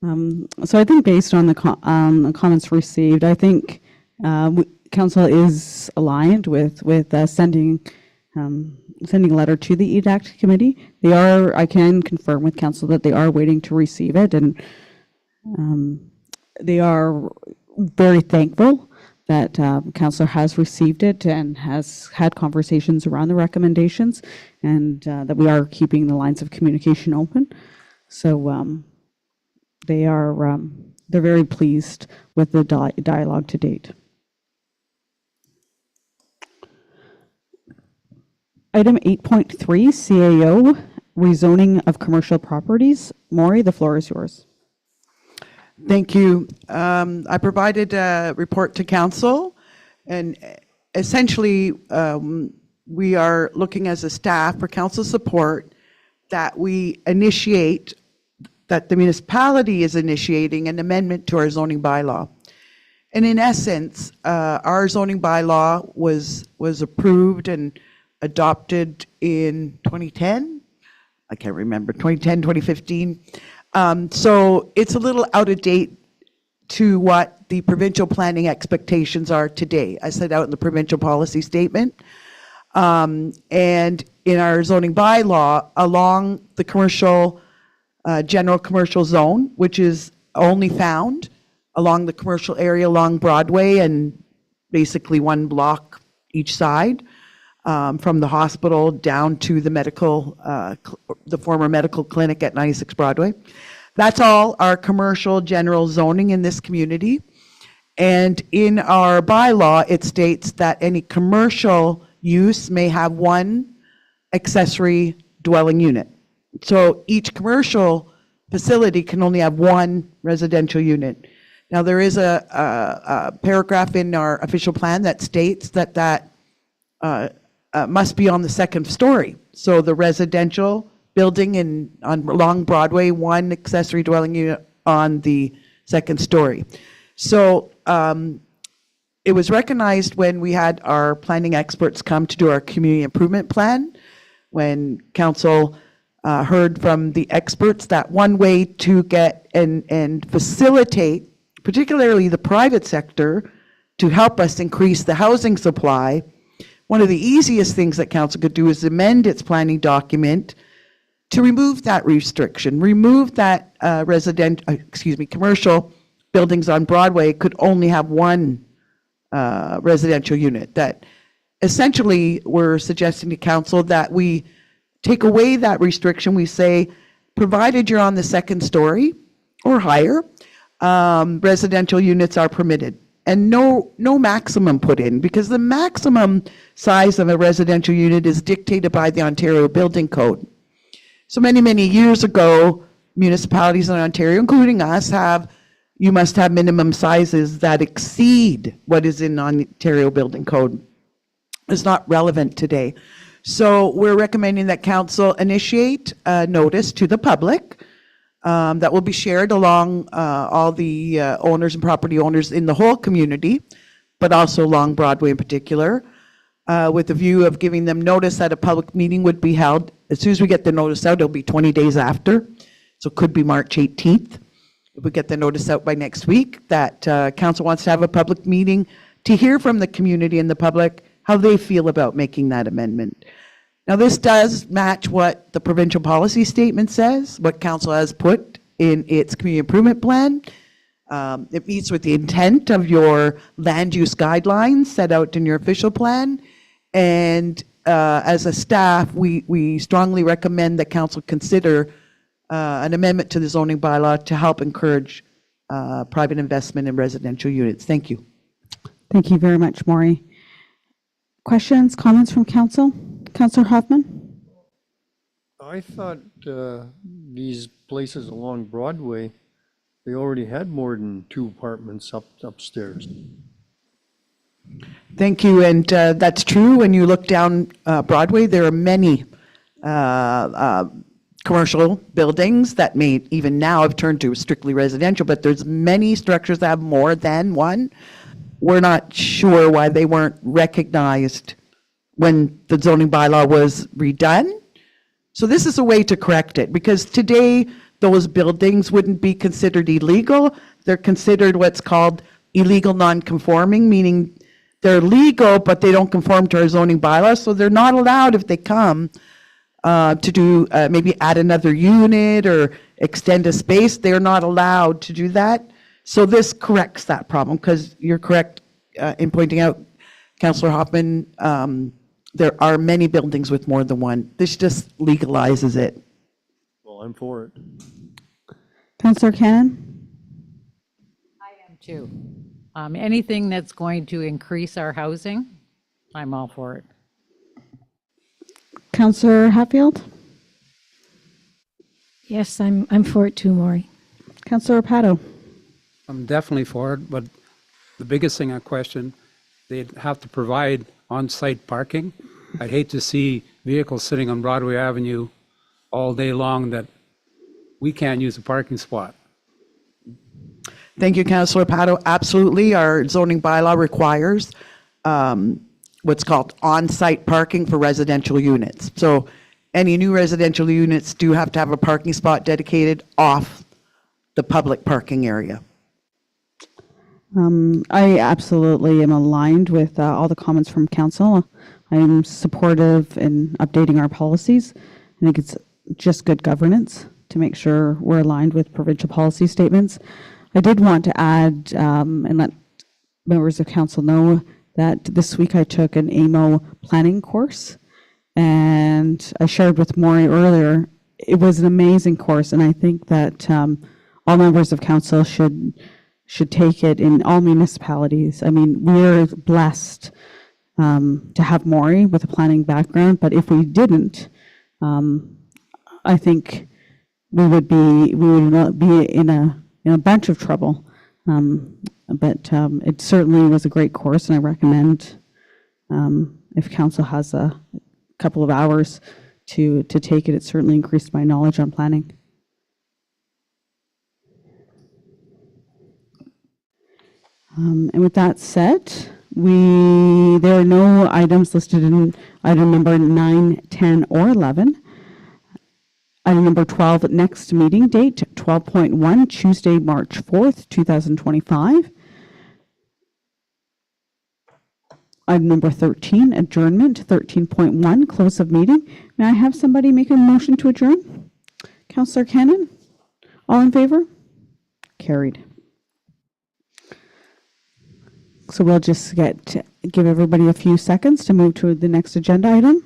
So I think based on the comments received, I think council is aligned with sending a letter to the EDACT committee. They are, I can confirm with council that they are waiting to receive it, and they are very thankful that council has received it and has had conversations around the recommendations, and that we are keeping the lines of communication open. So they're very pleased with the dialogue to date. Item 8.3, CAO, rezoning of commercial properties. Maury, the floor is yours. Thank you. I provided a report to council, and essentially we are looking as a staff for council support that we initiate, that the municipality is initiating an amendment to our zoning bylaw. And in essence, our zoning bylaw was approved and adopted in 2010. I can't remember, 2010, 2015. So it's a little out of date to what the provincial planning expectations are today. I set out in the provincial policy statement. And in our zoning bylaw, along the commercial, general commercial zone, which is only found along the commercial area along Broadway and basically one block each side, from the hospital down to the medical, the former medical clinic at 96 Broadway. That's all our commercial general zoning in this community. And in our bylaw, it states that any commercial use may have one accessory dwelling unit. So each commercial facility can only have one residential unit. Now, there is a paragraph in our official plan that states that must be on the second story. So the residential building on along Broadway, one accessory dwelling unit on the second story. So it was recognized when we had our planning experts come to do our community improvement plan, when council heard from the experts that one way to get and facilitate, particularly the private sector, to help us increase the housing supply, one of the easiest things that council could do is amend its planning document to remove that restriction, remove that commercial buildings on Broadway could only have one residential unit. That essentially we're suggesting to council that we take away that restriction. We say, provided you're on the second story or higher, residential units are permitted. And no maximum put in, because the maximum size of a residential unit is dictated by the Ontario Building Code. So many years ago, municipalities in Ontario, including us, you must have minimum sizes that exceed what is in Ontario Building Code. It's not relevant today. So we're recommending that council initiate a notice to the public that will be shared along all the owners and property owners in the whole community, but also along Broadway in particular, with the view of giving them notice that a public meeting would be held. As soon as we get the notice out, it'll be 20 days after, so it could be March 18th. If we get the notice out by next week, that council wants to have a public meeting to hear from the community and the public how they feel about making that amendment. Now, this does match what the provincial policy statement says, what council has put in its community improvement plan. It meets with the intent of your land use guidelines set out in your official plan. And as a staff, we strongly recommend that council consider an amendment to the zoning bylaw to help encourage private investment in residential units. Thank you. Thank you very much, Maureen. Questions, comments from council? Councillor Hoffman? I thought these places along Broadway, they already had more than 2 apartments upstairs. Thank you, and that's true. When you look down Broadway, there are many commercial buildings that may even now have turned to strictly residential, but there's many structures that have more than one. We're not sure why they weren't recognized when the zoning bylaw was redone. So this is a way to correct it, because today those buildings wouldn't be considered illegal. They're considered what's called illegal non-conforming, meaning they're legal, but they don't conform to our zoning bylaw. So they're not allowed, if they come to do maybe add another unit or extend a space, they're not allowed to do that. So this corrects that problem, because you're correct in pointing out, Councillor Hoffman, there are many buildings with more than one. This just legalizes it. Well, I'm for it. Councillor Cannon? I am too. Anything that's going to increase our housing, I'm all for it. Councillor Hatfield? Yes, I'm for it too, Maury. Councillor Pato? I'm definitely for it, but the biggest thing I question, they'd have to provide on-site parking. I'd hate to see vehicles sitting on Broadway Avenue all day long that we can't use a parking spot. Thank you, Councillor Pato. Absolutely, our zoning bylaw requires what's called on-site parking for residential units. So any new residential units do have to have a parking spot dedicated off the public parking area. I absolutely am aligned with all the comments from council. I'm supportive in updating our policies. I think it's just good governance to make sure we're aligned with provincial policy statements. I did want to add and let members of council know that this week I took an AMO planning course, and I shared with Maury earlier, it was an amazing course, and I think that all members of council should take it in all municipalities. I mean, we're blessed to have Maury with a planning background, but if we didn't, I think we would be in a bunch of trouble But it certainly was a great course, and I recommend if council has a couple of hours to take it. It certainly increased my knowledge on planning. And with that said, there are no items listed in item number 9, 10, or 11. Item number 12, next meeting date, 12.1, Tuesday, March 4th, 2025. Item number 13, adjournment. 13.1, close of meeting. May I have somebody make a motion to adjourn? Councillor Cannon? All in favor? Carried. So we'll just give everybody a few seconds to move to the next agenda item.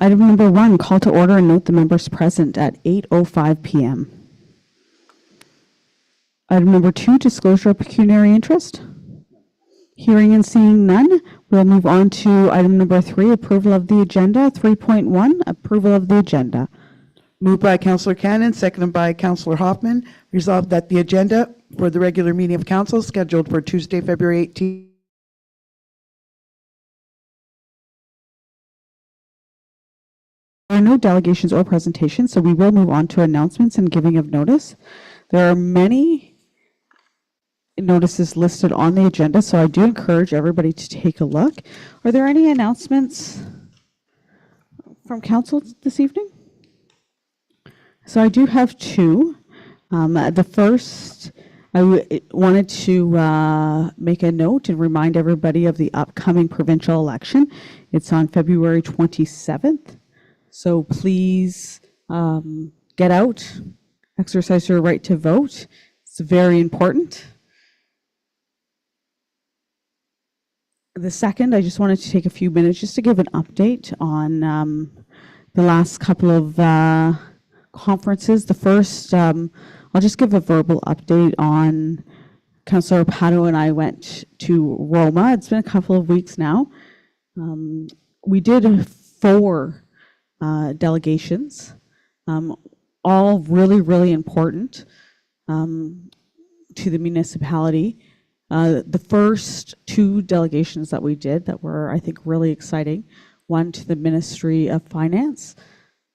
Item number 1, call to order and note the members present at 8:05 p.m. Item number 2, disclosure of pecuniary interest. Hearing and seeing none, we'll move on to item number 3, approval of the agenda. 3.1, approval of the agenda. Moved by Councillor Cannon, seconded by Councillor Hoffman. Resolved that the agenda for the regular meeting of council scheduled for Tuesday, February 18th. There are no delegations or presentations, so we will move on to announcements and giving of notice. There are many notices listed on the agenda, so I do encourage everybody to take a look. Are there any announcements from council this evening? So I do have 2. The first, I wanted to make a note and remind everybody of the upcoming provincial election. It's on February 27th. So please get out, exercise your right to vote. It's very important. The second, I just wanted to take a few minutes just to give an update on the last couple of conferences. The first, I'll just give a verbal update on Councillor Opato and I went to Roma. It's been a couple of weeks now. We did 4 delegations, all really, really important to the municipality. The first 2 delegations that we did that were, I think, really exciting, one to the Ministry of Finance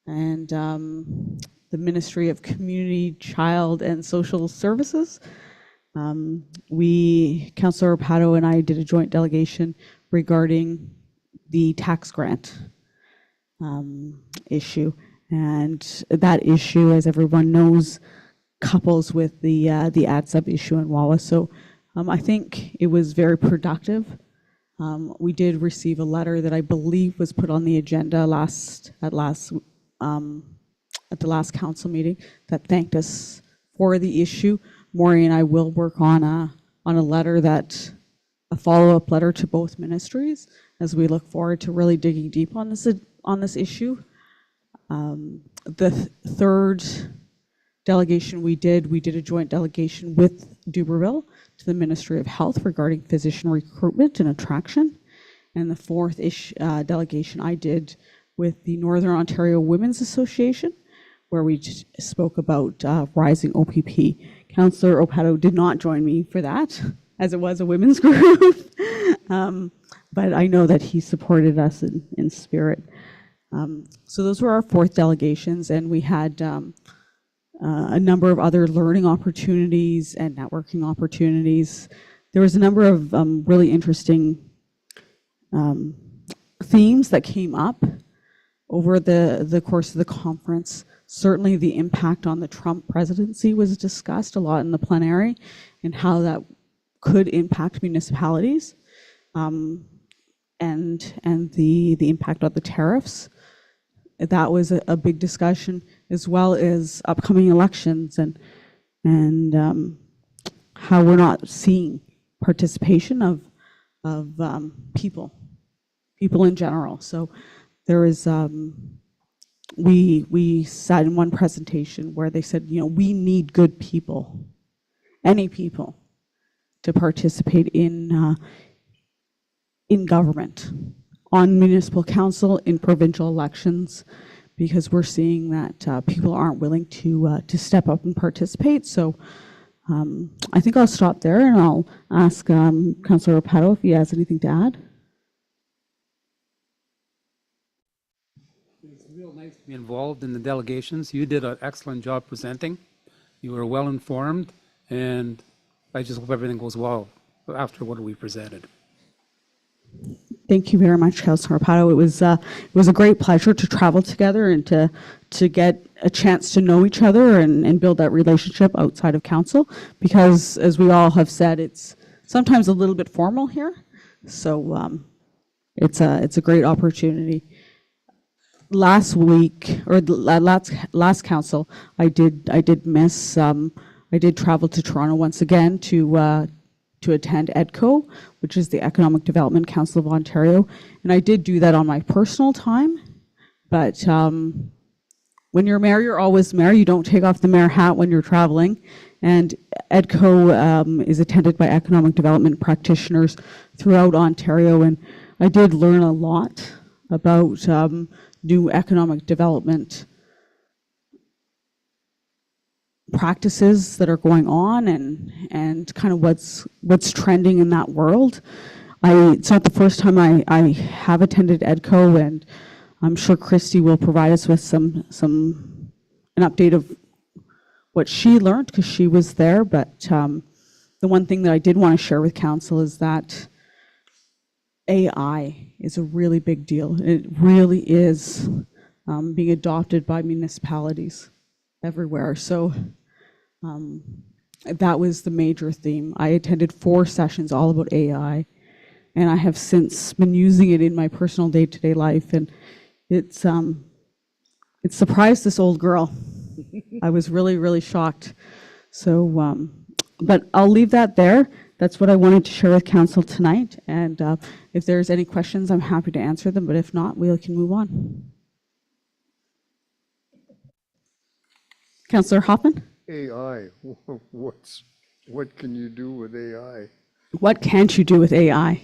and the Ministry of Community, Child and Social Services. Councillor Opato and I did a joint delegation regarding the tax grant issue. And that issue, as everyone knows, couples with the ADSUB issue in Wawa. So I think it was very productive. We did receive a letter that I believe was put on the agenda at the last council meeting that thanked us for the issue. Maury and I will work on a letter a follow-up letter to both ministries as we look forward to really digging deep on this issue. The third delegation we did a joint delegation with Dubreuilville to the Ministry of Health regarding physician recruitment and attraction. And the fourth delegation I did with the Northern Ontario Women's Association, where we spoke about rising OPP. Councillor Opato did not join me for that, as it was a women's group, but I know that he supported us in spirit. So those were our 4th delegations, and we had a number of other learning opportunities and networking opportunities. There was a number of really interesting themes that came up over the course of the conference. Certainly the impact on the Trump presidency was discussed a lot in the plenary and how that could impact municipalities, and the impact on the tariffs. That was a big discussion, as well as upcoming elections and how we're not seeing participation of people in general. So there is we sat in one presentation where they said, we need good people, any people, to participate in government, on municipal council, in provincial elections, because we're seeing that people aren't willing to step up and participate. So I think I'll stop there, and I'll ask Councillor Rapato if he has anything to add. It's real nice to be involved in the delegations. You did an excellent job presenting. You were well informed, and I just hope everything goes well after what we presented. Thank you very much, Councillor Rapato. It was a great pleasure to travel together and to get a chance to know each other and build that relationship outside of council, because as we all have said, it's sometimes a little bit formal here. So it's a great opportunity. Last week, or last council, I did miss. I did travel to Toronto once again to attend EDCO, which is the Economic Development Council of Ontario, and I did do that on my personal time. But when you're mayor, you're always mayor. You don't take off the mayor hat when you're traveling. And EDCO is attended by economic development practitioners throughout Ontario, and I did learn a lot about new economic development practices that are going on, and kind of what's trending in that world. It's not the first time I have attended EDCO, and I'm sure Christy will provide us with an update of what she learned, because she was there. But the one thing that I did want to share with council is that AI is a really big deal. It really is being adopted by municipalities everywhere. So that was the major theme. I attended 4 sessions all about AI, and I have since been using it in my personal day-to-day life, and it surprised this old girl. I was really, really shocked. So, but I'll leave that there. That's what I wanted to share with council tonight, and if there's any questions, I'm happy to answer them, but if not, we can move on. Councillor Hoffman? AI, what can you do with AI? What can't you do with AI?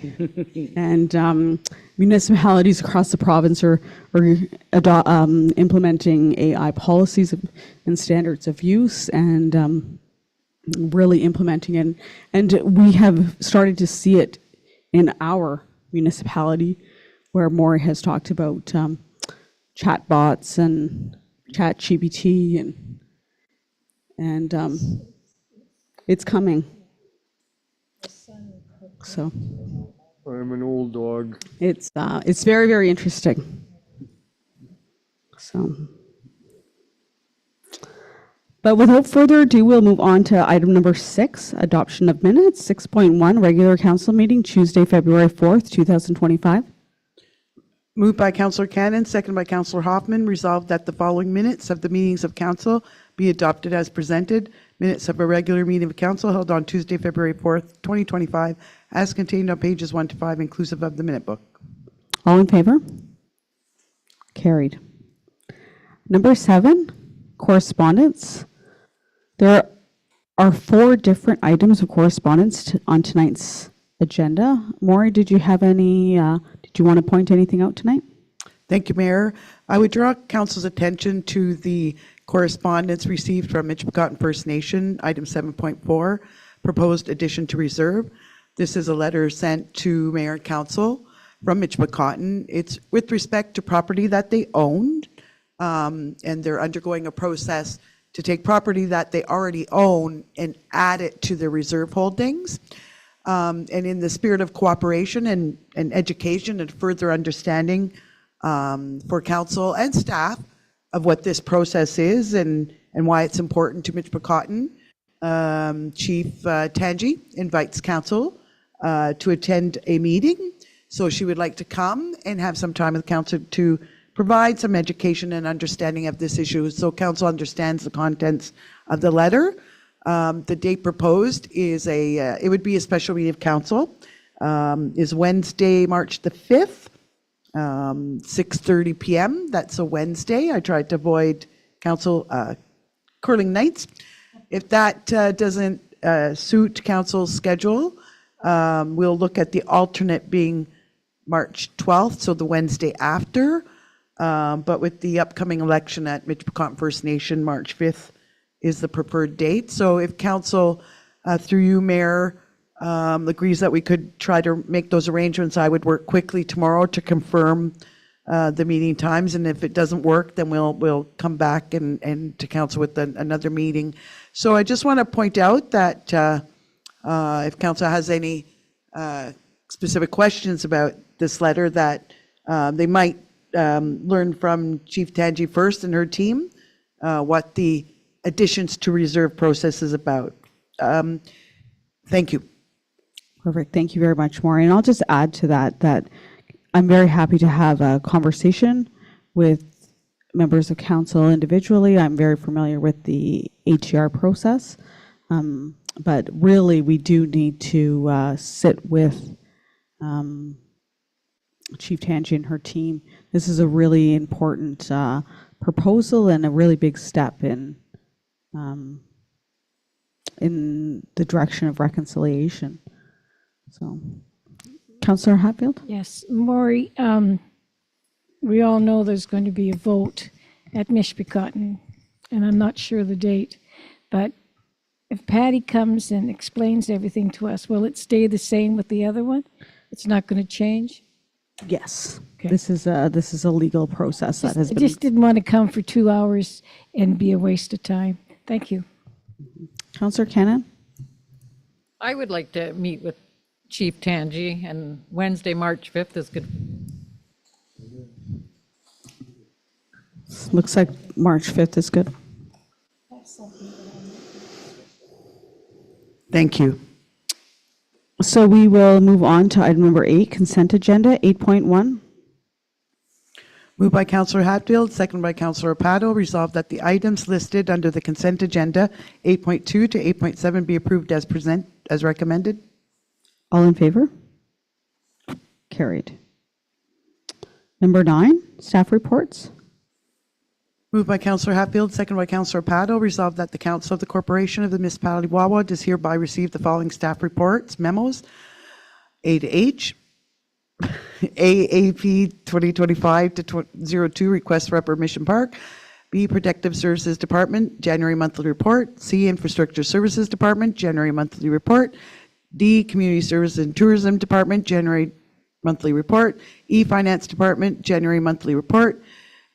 And municipalities across the province are implementing AI policies and standards of use, and really implementing it. And we have started to see it in our municipality, where Maury has talked about chatbots and ChatGPT, and it's coming. So I'm an old dog. it's very, very interesting. So, but without further ado, we'll move on to item number 6, adoption of minutes. 6.1, regular council meeting, Tuesday, February 4th, 2025. Moved by Councillor Cannon, second by Councillor Hoffman, resolved that the following minutes of the meetings of council be adopted as presented. Minutes of a regular meeting of council held on Tuesday, February 4th, 2025, as contained on pages 1 to 5, inclusive of the minute book. All in favor? Carried. Number 7, correspondence. There are 4 different items of correspondence on tonight's agenda. Maury, did you have any, did you want to point anything out tonight? Thank you, Mayor. I would draw council's attention to the correspondence received from Michipicoten First Nation, item 7.4, proposed addition to reserve. This is a letter sent to Mayor and Council from Michipicoten. It's with respect to property that they owned, and they're undergoing a process to take property that they already own and add it to their reserve holdings. And in the spirit of cooperation and education and further understanding for council and staff of what this process is and why it's important to Michipicoten, Chief Tangi invites council to attend a meeting. So she would like to come and have some time with council to provide some education and understanding of this issue, so council understands the contents of the letter. The date proposed is it would be a special meeting of council, is Wednesday, March the 5th, 6:30 p.m. That's a Wednesday. I tried to avoid council curling nights. If that doesn't suit council's schedule. We'll look at the alternate being March 12th, so the Wednesday after. But with the upcoming election at Michipicoten First Nation, March 5th is the preferred date. So if council, through you, Mayor, agrees that we could try to make those arrangements, I would work quickly tomorrow to confirm the meeting times. And if it doesn't work, then we'll come back and to council with another meeting. So I just want to point out that if council has any specific questions about this letter, that they might learn from Chief Tanji first and her team what the additions to reserve process is about. Thank you. Perfect. Thank you very much, Maureen. I'll just add to that I'm very happy to have a conversation with members of council individually. I'm very familiar with the ATR process, but really we do need to sit with Chief Tanji and her team. This is a really important proposal and a really big step in the direction of reconciliation. So, Councillor Hatfield? Yes, Maury, we all know there's going to be a vote at Michipicoten, and I'm not sure the date, but if Patty comes and explains everything to us, will it stay the same with the other one? It's not going to change? Yes. Okay. This is a legal process that has I been. just didn't want to come for 2 hours and be a waste of time. Thank you. Councillor Cannon? I would like to meet with Chief Tanji, and Wednesday, March 5th is good. Looks like March 5th is good. Thank you. So we will move on to item number 8, consent agenda, 8.1. Moved by Councillor Hatfield, seconded by Councillor Pato, resolved that the items listed under the consent agenda 8.2 to 8.7 be approved as recommended. All in favor? Carried. Number 9, staff reports. Moved by Councillor Hatfield, seconded by Councillor Pato, resolved that the Council of the Corporation of the Municipality of Wawa does hereby receive the following staff reports, memos. A to H, AAP 2025-02, request for Upper Mission Park. B, Protective Services Department, January monthly report. C, Infrastructure Services Department, January monthly report. D, Community Services and Tourism Department, January monthly report. E, Finance Department, January monthly report.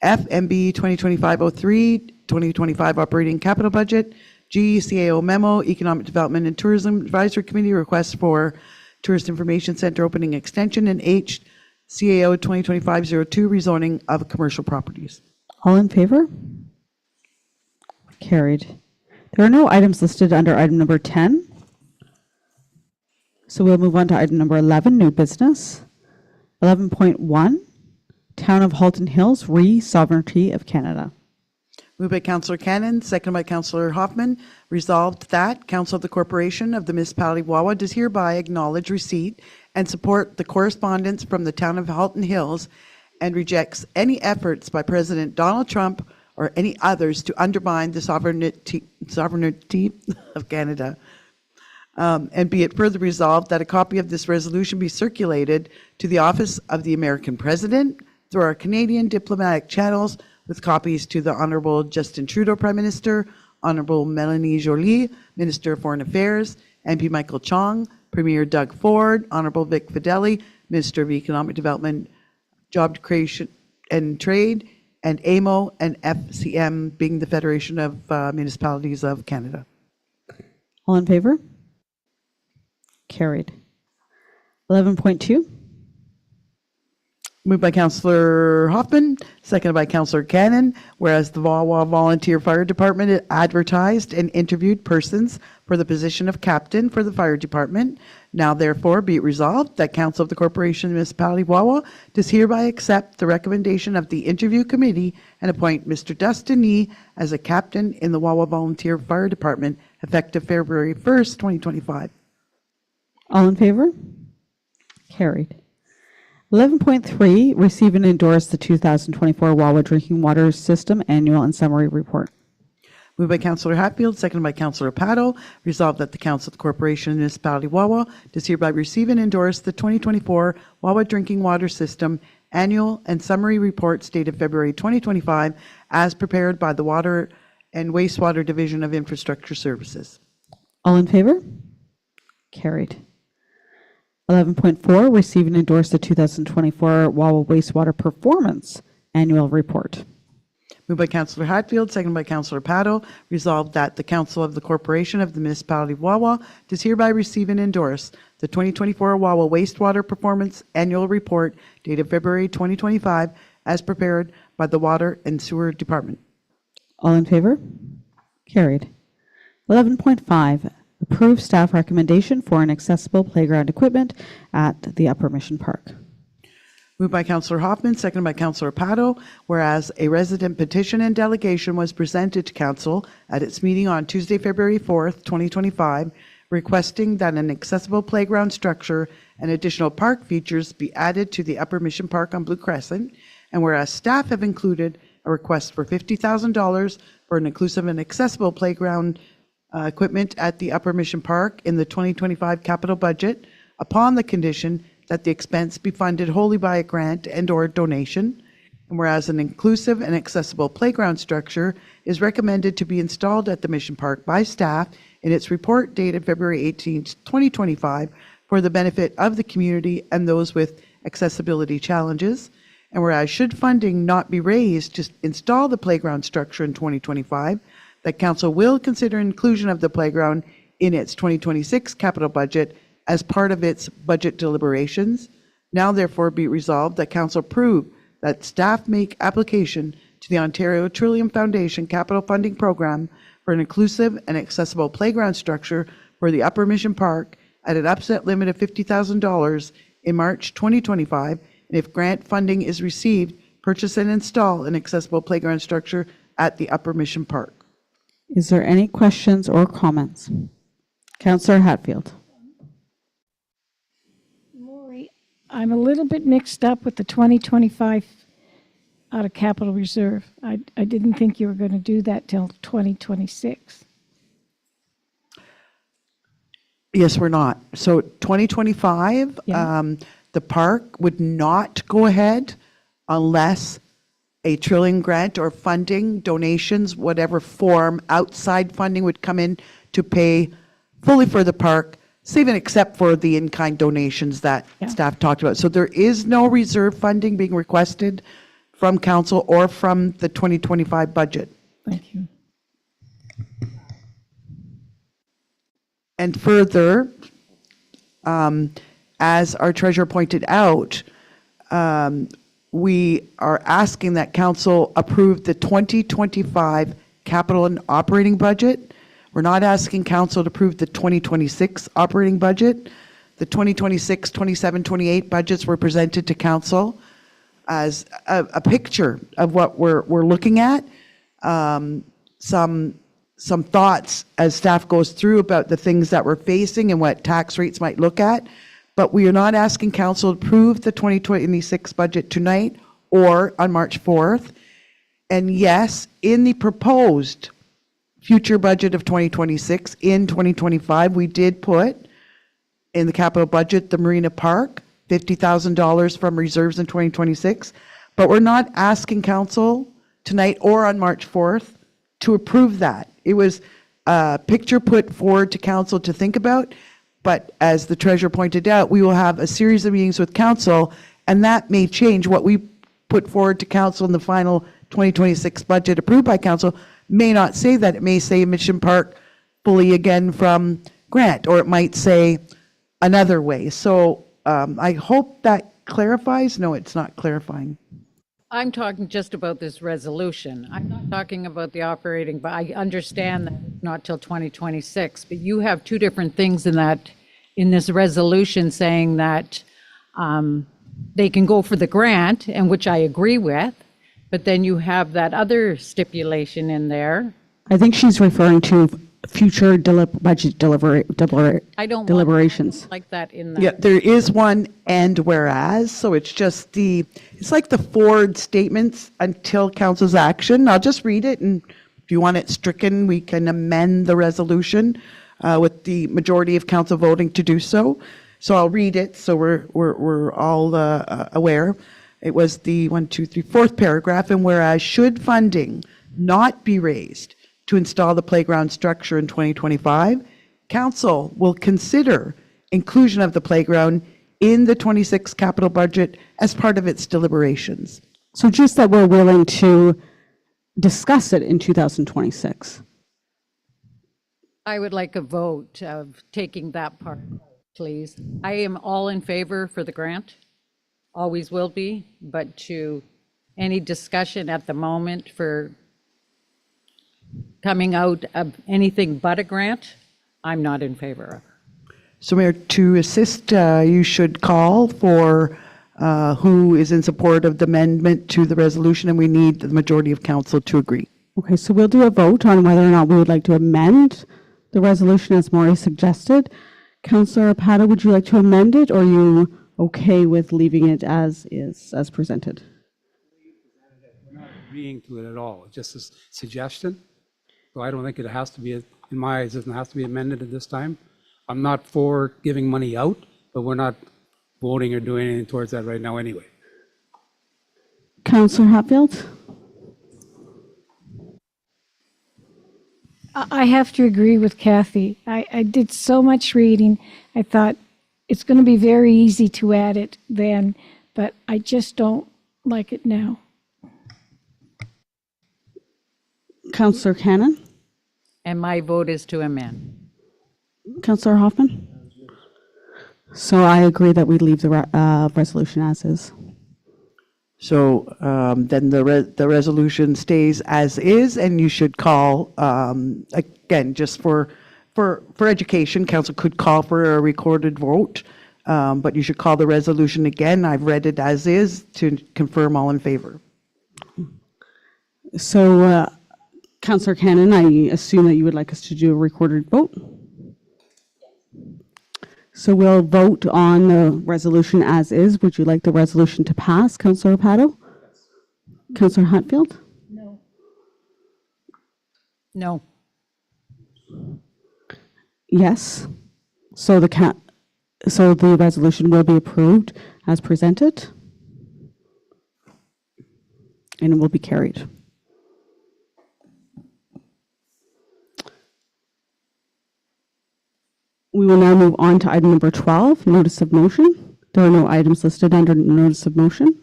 F, MB 2025-03, 2025 operating capital budget. G, CAO memo, Economic Development and Tourism Advisory Committee request for Tourist Information Center opening extension. And H, CAO 2025-02, rezoning of commercial properties. All in favor? Carried. There are no items listed under item number 10. So we'll move on to item number 11, new business. 11.1, Town of Halton Hills, re-sovereignty of Canada. Moved by Councillor Cannon, seconded by Councillor Hoffman. Resolved that Council of the Corporation of the Municipality of Wawa does hereby acknowledge receipt and support the correspondence from the Town of Halton Hills and rejects any efforts by President Donald Trump or any others to undermine the sovereignty of Canada. And be it further resolved that a copy of this resolution be circulated to the Office of the American President through our Canadian diplomatic channels, with copies to the Honorable Justin Trudeau, Prime Minister, Honorable Melanie Joly, Minister of Foreign Affairs, MP Michael Chong, Premier Doug Ford, Honorable Vic Fideli, Minister of Economic Development, Job Creation and Trade, and AMO and FCM, being the Federation of Municipalities of Canada. All in favor? Carried. 11.2. Moved by Councillor Hoffman, seconded by Councillor Cannon, whereas the Wawa Volunteer Fire Department advertised and interviewed persons for the position of captain for the fire department. Now therefore be it resolved that Council of the Corporation of the Municipality of Wawa does hereby accept the recommendation of the interview committee and appoint Mr. Dustin Nee as a captain in the Wawa Volunteer Fire Department effective February 1st, 2025. All in favor? Carried. 11.3, receive and endorse the 2024 Wawa Drinking Water System Annual and Summary Report. Moved by Councillor Hatfield, seconded by Councillor Paddle. Resolved that the Council of the Corporation of Municipality Wawa does hereby receive and endorse the 2024 Wawa Drinking Water System Annual and Summary Reports dated February 2025 as prepared by the Water and Wastewater Division of Infrastructure Services. All in favor? Carried. 11.4, receive and endorse the 2024 Wawa Wastewater Performance Annual Report. Moved by Councillor Hatfield, seconded by Councillor Paddle. Resolved that the Council of the Corporation of the Municipality of Wawa does hereby receive and endorse the 2024 Wawa Wastewater Performance Annual Report dated February 2025 as prepared by the Water and Sewer Department. All in favor? Carried. 11.5, approve staff recommendation for an accessible playground equipment at the Upper Mission Park. Moved by Councillor Hoffman, seconded by Councillor Paddle, whereas a resident petition and delegation was presented to Council at its meeting on Tuesday, February 4th, 2025, requesting that an accessible playground structure and additional park features be added to the Upper Mission Park on Blue Crescent, and whereas staff have included a request for $50,000 for an inclusive and accessible playground equipment at the Upper Mission Park in the 2025 capital budget, upon the condition that the expense be funded wholly by a grant and/or donation, and whereas an inclusive and accessible playground structure is recommended to be installed at the Mission Park by staff in its report dated February 18, 2025, for the benefit of the community and those with accessibility challenges, and whereas should funding not be raised to install the playground structure in 2025, that Council will consider inclusion of the playground in its 2026 capital budget as part of its budget deliberations. Now therefore be resolved that Council approve that staff make application to the Ontario Trillium Foundation Capital Funding Program for an inclusive and accessible playground structure for the Upper Mission Park at an upset limit of $50,000 in March 2025, and if grant funding is received, purchase and install an accessible playground structure at the Upper Mission Park. Is there any questions or comments? Councillor Hatfield. I'm a little bit mixed up with the 2025 out of capital reserve. I didn't think you were going to do that till 2026. Yes, we're not. So 2025, Yeah. the park would not go ahead unless a trillium grant or funding, donations, whatever form, outside funding would come in to pay fully for the park, save and except for the in-kind donations that Yeah. staff talked about. So there is no reserve funding being requested from council or from the 2025 budget. Thank you. And further, as our treasurer pointed out, we are asking that council approve the 2025 capital and operating budget. We're not asking council to approve the 2026 operating budget. The 2026, 27, 28 budgets were presented to council as a picture of what we're looking at. Some thoughts as staff goes through about the things that we're facing and what tax rates might look at. But we are not asking council to approve the 2026 budget tonight or on March 4th. And yes, in the proposed future budget of 2026, in 2025, we did put in the capital budget the Marina Park, $50,000 from reserves in 2026. But we're not asking council tonight or on March 4th to approve that. It was a picture put forward to council to think about. But as the treasurer pointed out, we will have a series of meetings with council, and that may change. What we put forward to council in the final 2026 budget approved by council may not say that. It may say Mission Park fully again from grant, or it might say another way. So I hope that clarifies. No, it's not clarifying. I'm talking just about this resolution. I'm not talking about the operating, but I understand that it's not till 2026. But you have two different things in this resolution saying that they can go for the grant, and which I agree with, but then you have that other stipulation in there. I think she's referring to future budget I don't deliberations. want like that in there. Yeah, there is one and whereas, so it's just it's like the forward statements until council's action. I'll just read it and If you want it stricken, we can amend the resolution with the majority of council voting to do so. So I'll read it so we're all aware. It was the 4th paragraph, and whereas should funding not be raised to install the playground structure in 2025, council will consider inclusion of the playground in the 26 capital budget as part of its deliberations. So just that we're willing to discuss it in 2026. I would like a vote of taking that part, please. I am all in favor for the grant, always will be, but to any discussion at the moment for coming out of anything but a grant, I'm not in favor of. So Mayor, to assist, you should call for who is in support of the amendment to the resolution, and we need the majority of council to agree. Okay, so we'll do a vote on whether or not we would like to amend the resolution as Maury suggested. Councillor Rapato, would you like to amend it, or are you okay with leaving it as is, as presented? We're not agreeing to it at all. It's just a suggestion. So I don't think it has to be, in my eyes, it doesn't have to be amended at this time. I'm not for giving money out, but we're not voting or doing anything towards that right now anyway. Councillor Hatfield? I have to agree with Kathy. I did so much reading. I thought it's going to be very easy to add it then, but I just don't like it now. Councillor Cannon? And my vote is to amend. Councillor Hoffman? So I agree that we leave the resolution as is. So then the resolution stays as is, and you should call, again, just for education, council could call for a recorded vote, but you should call the resolution again. I've read it as is to confirm all in favor. So Councillor Cannon, I assume that you would like us to do a recorded vote? So we'll vote on the resolution as is. Would you like the resolution to pass, Councillor Rapato? Councillor Hatfield? No. Yes. So the resolution will be approved as presented, and it will be carried. We will now move on to item number 12, notice of motion. There are no items listed under notice of motion.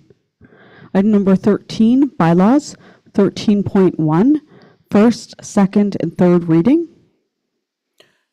Item number 13, bylaws, 13.1, first, second, and third reading.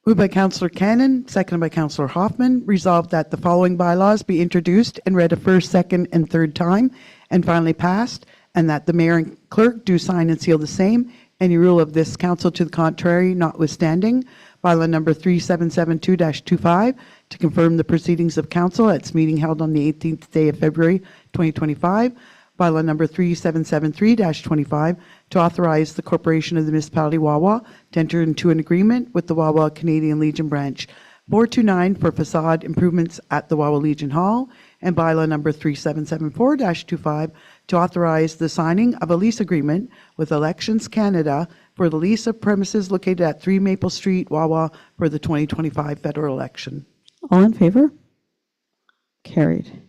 Moved by Councillor Cannon, seconded by Councillor Hoffman. Resolved that the following bylaws be introduced and read a first, second, and third time, and finally passed, and that the mayor and clerk do sign and seal the same. Any rule of this council to the contrary notwithstanding. Bylaw number 3772-25 to confirm the proceedings of council at its meeting held on the 18th day of February 2025. Bylaw number 3773-25 to authorize the Corporation of the Municipality Wawa to enter into an agreement with the Wawa Canadian Legion Branch 429 for facade improvements at the Wawa Legion Hall. And bylaw number 3774-25 to authorize the signing of a lease agreement with Elections Canada for the lease of premises located at 3 Maple Street, Wawa, for the 2025 federal election. All in favor? Carried.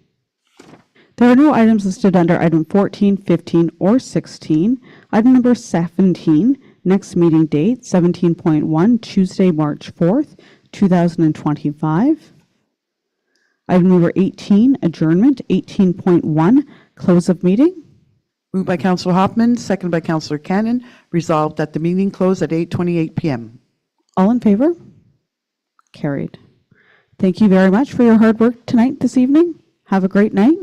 There are no items listed under item 14, 15, or 16. Item number 17, next meeting date, 17.1, Tuesday, March 4th, 2025. Item number 18, adjournment. 18.1, close of meeting. Moved by Councillor Hoffman, seconded by Councillor Cannon. Resolved that the meeting close at 8:28 p.m. All in favor? Carried. Thank you very much for your hard work tonight, this evening. Have a great night.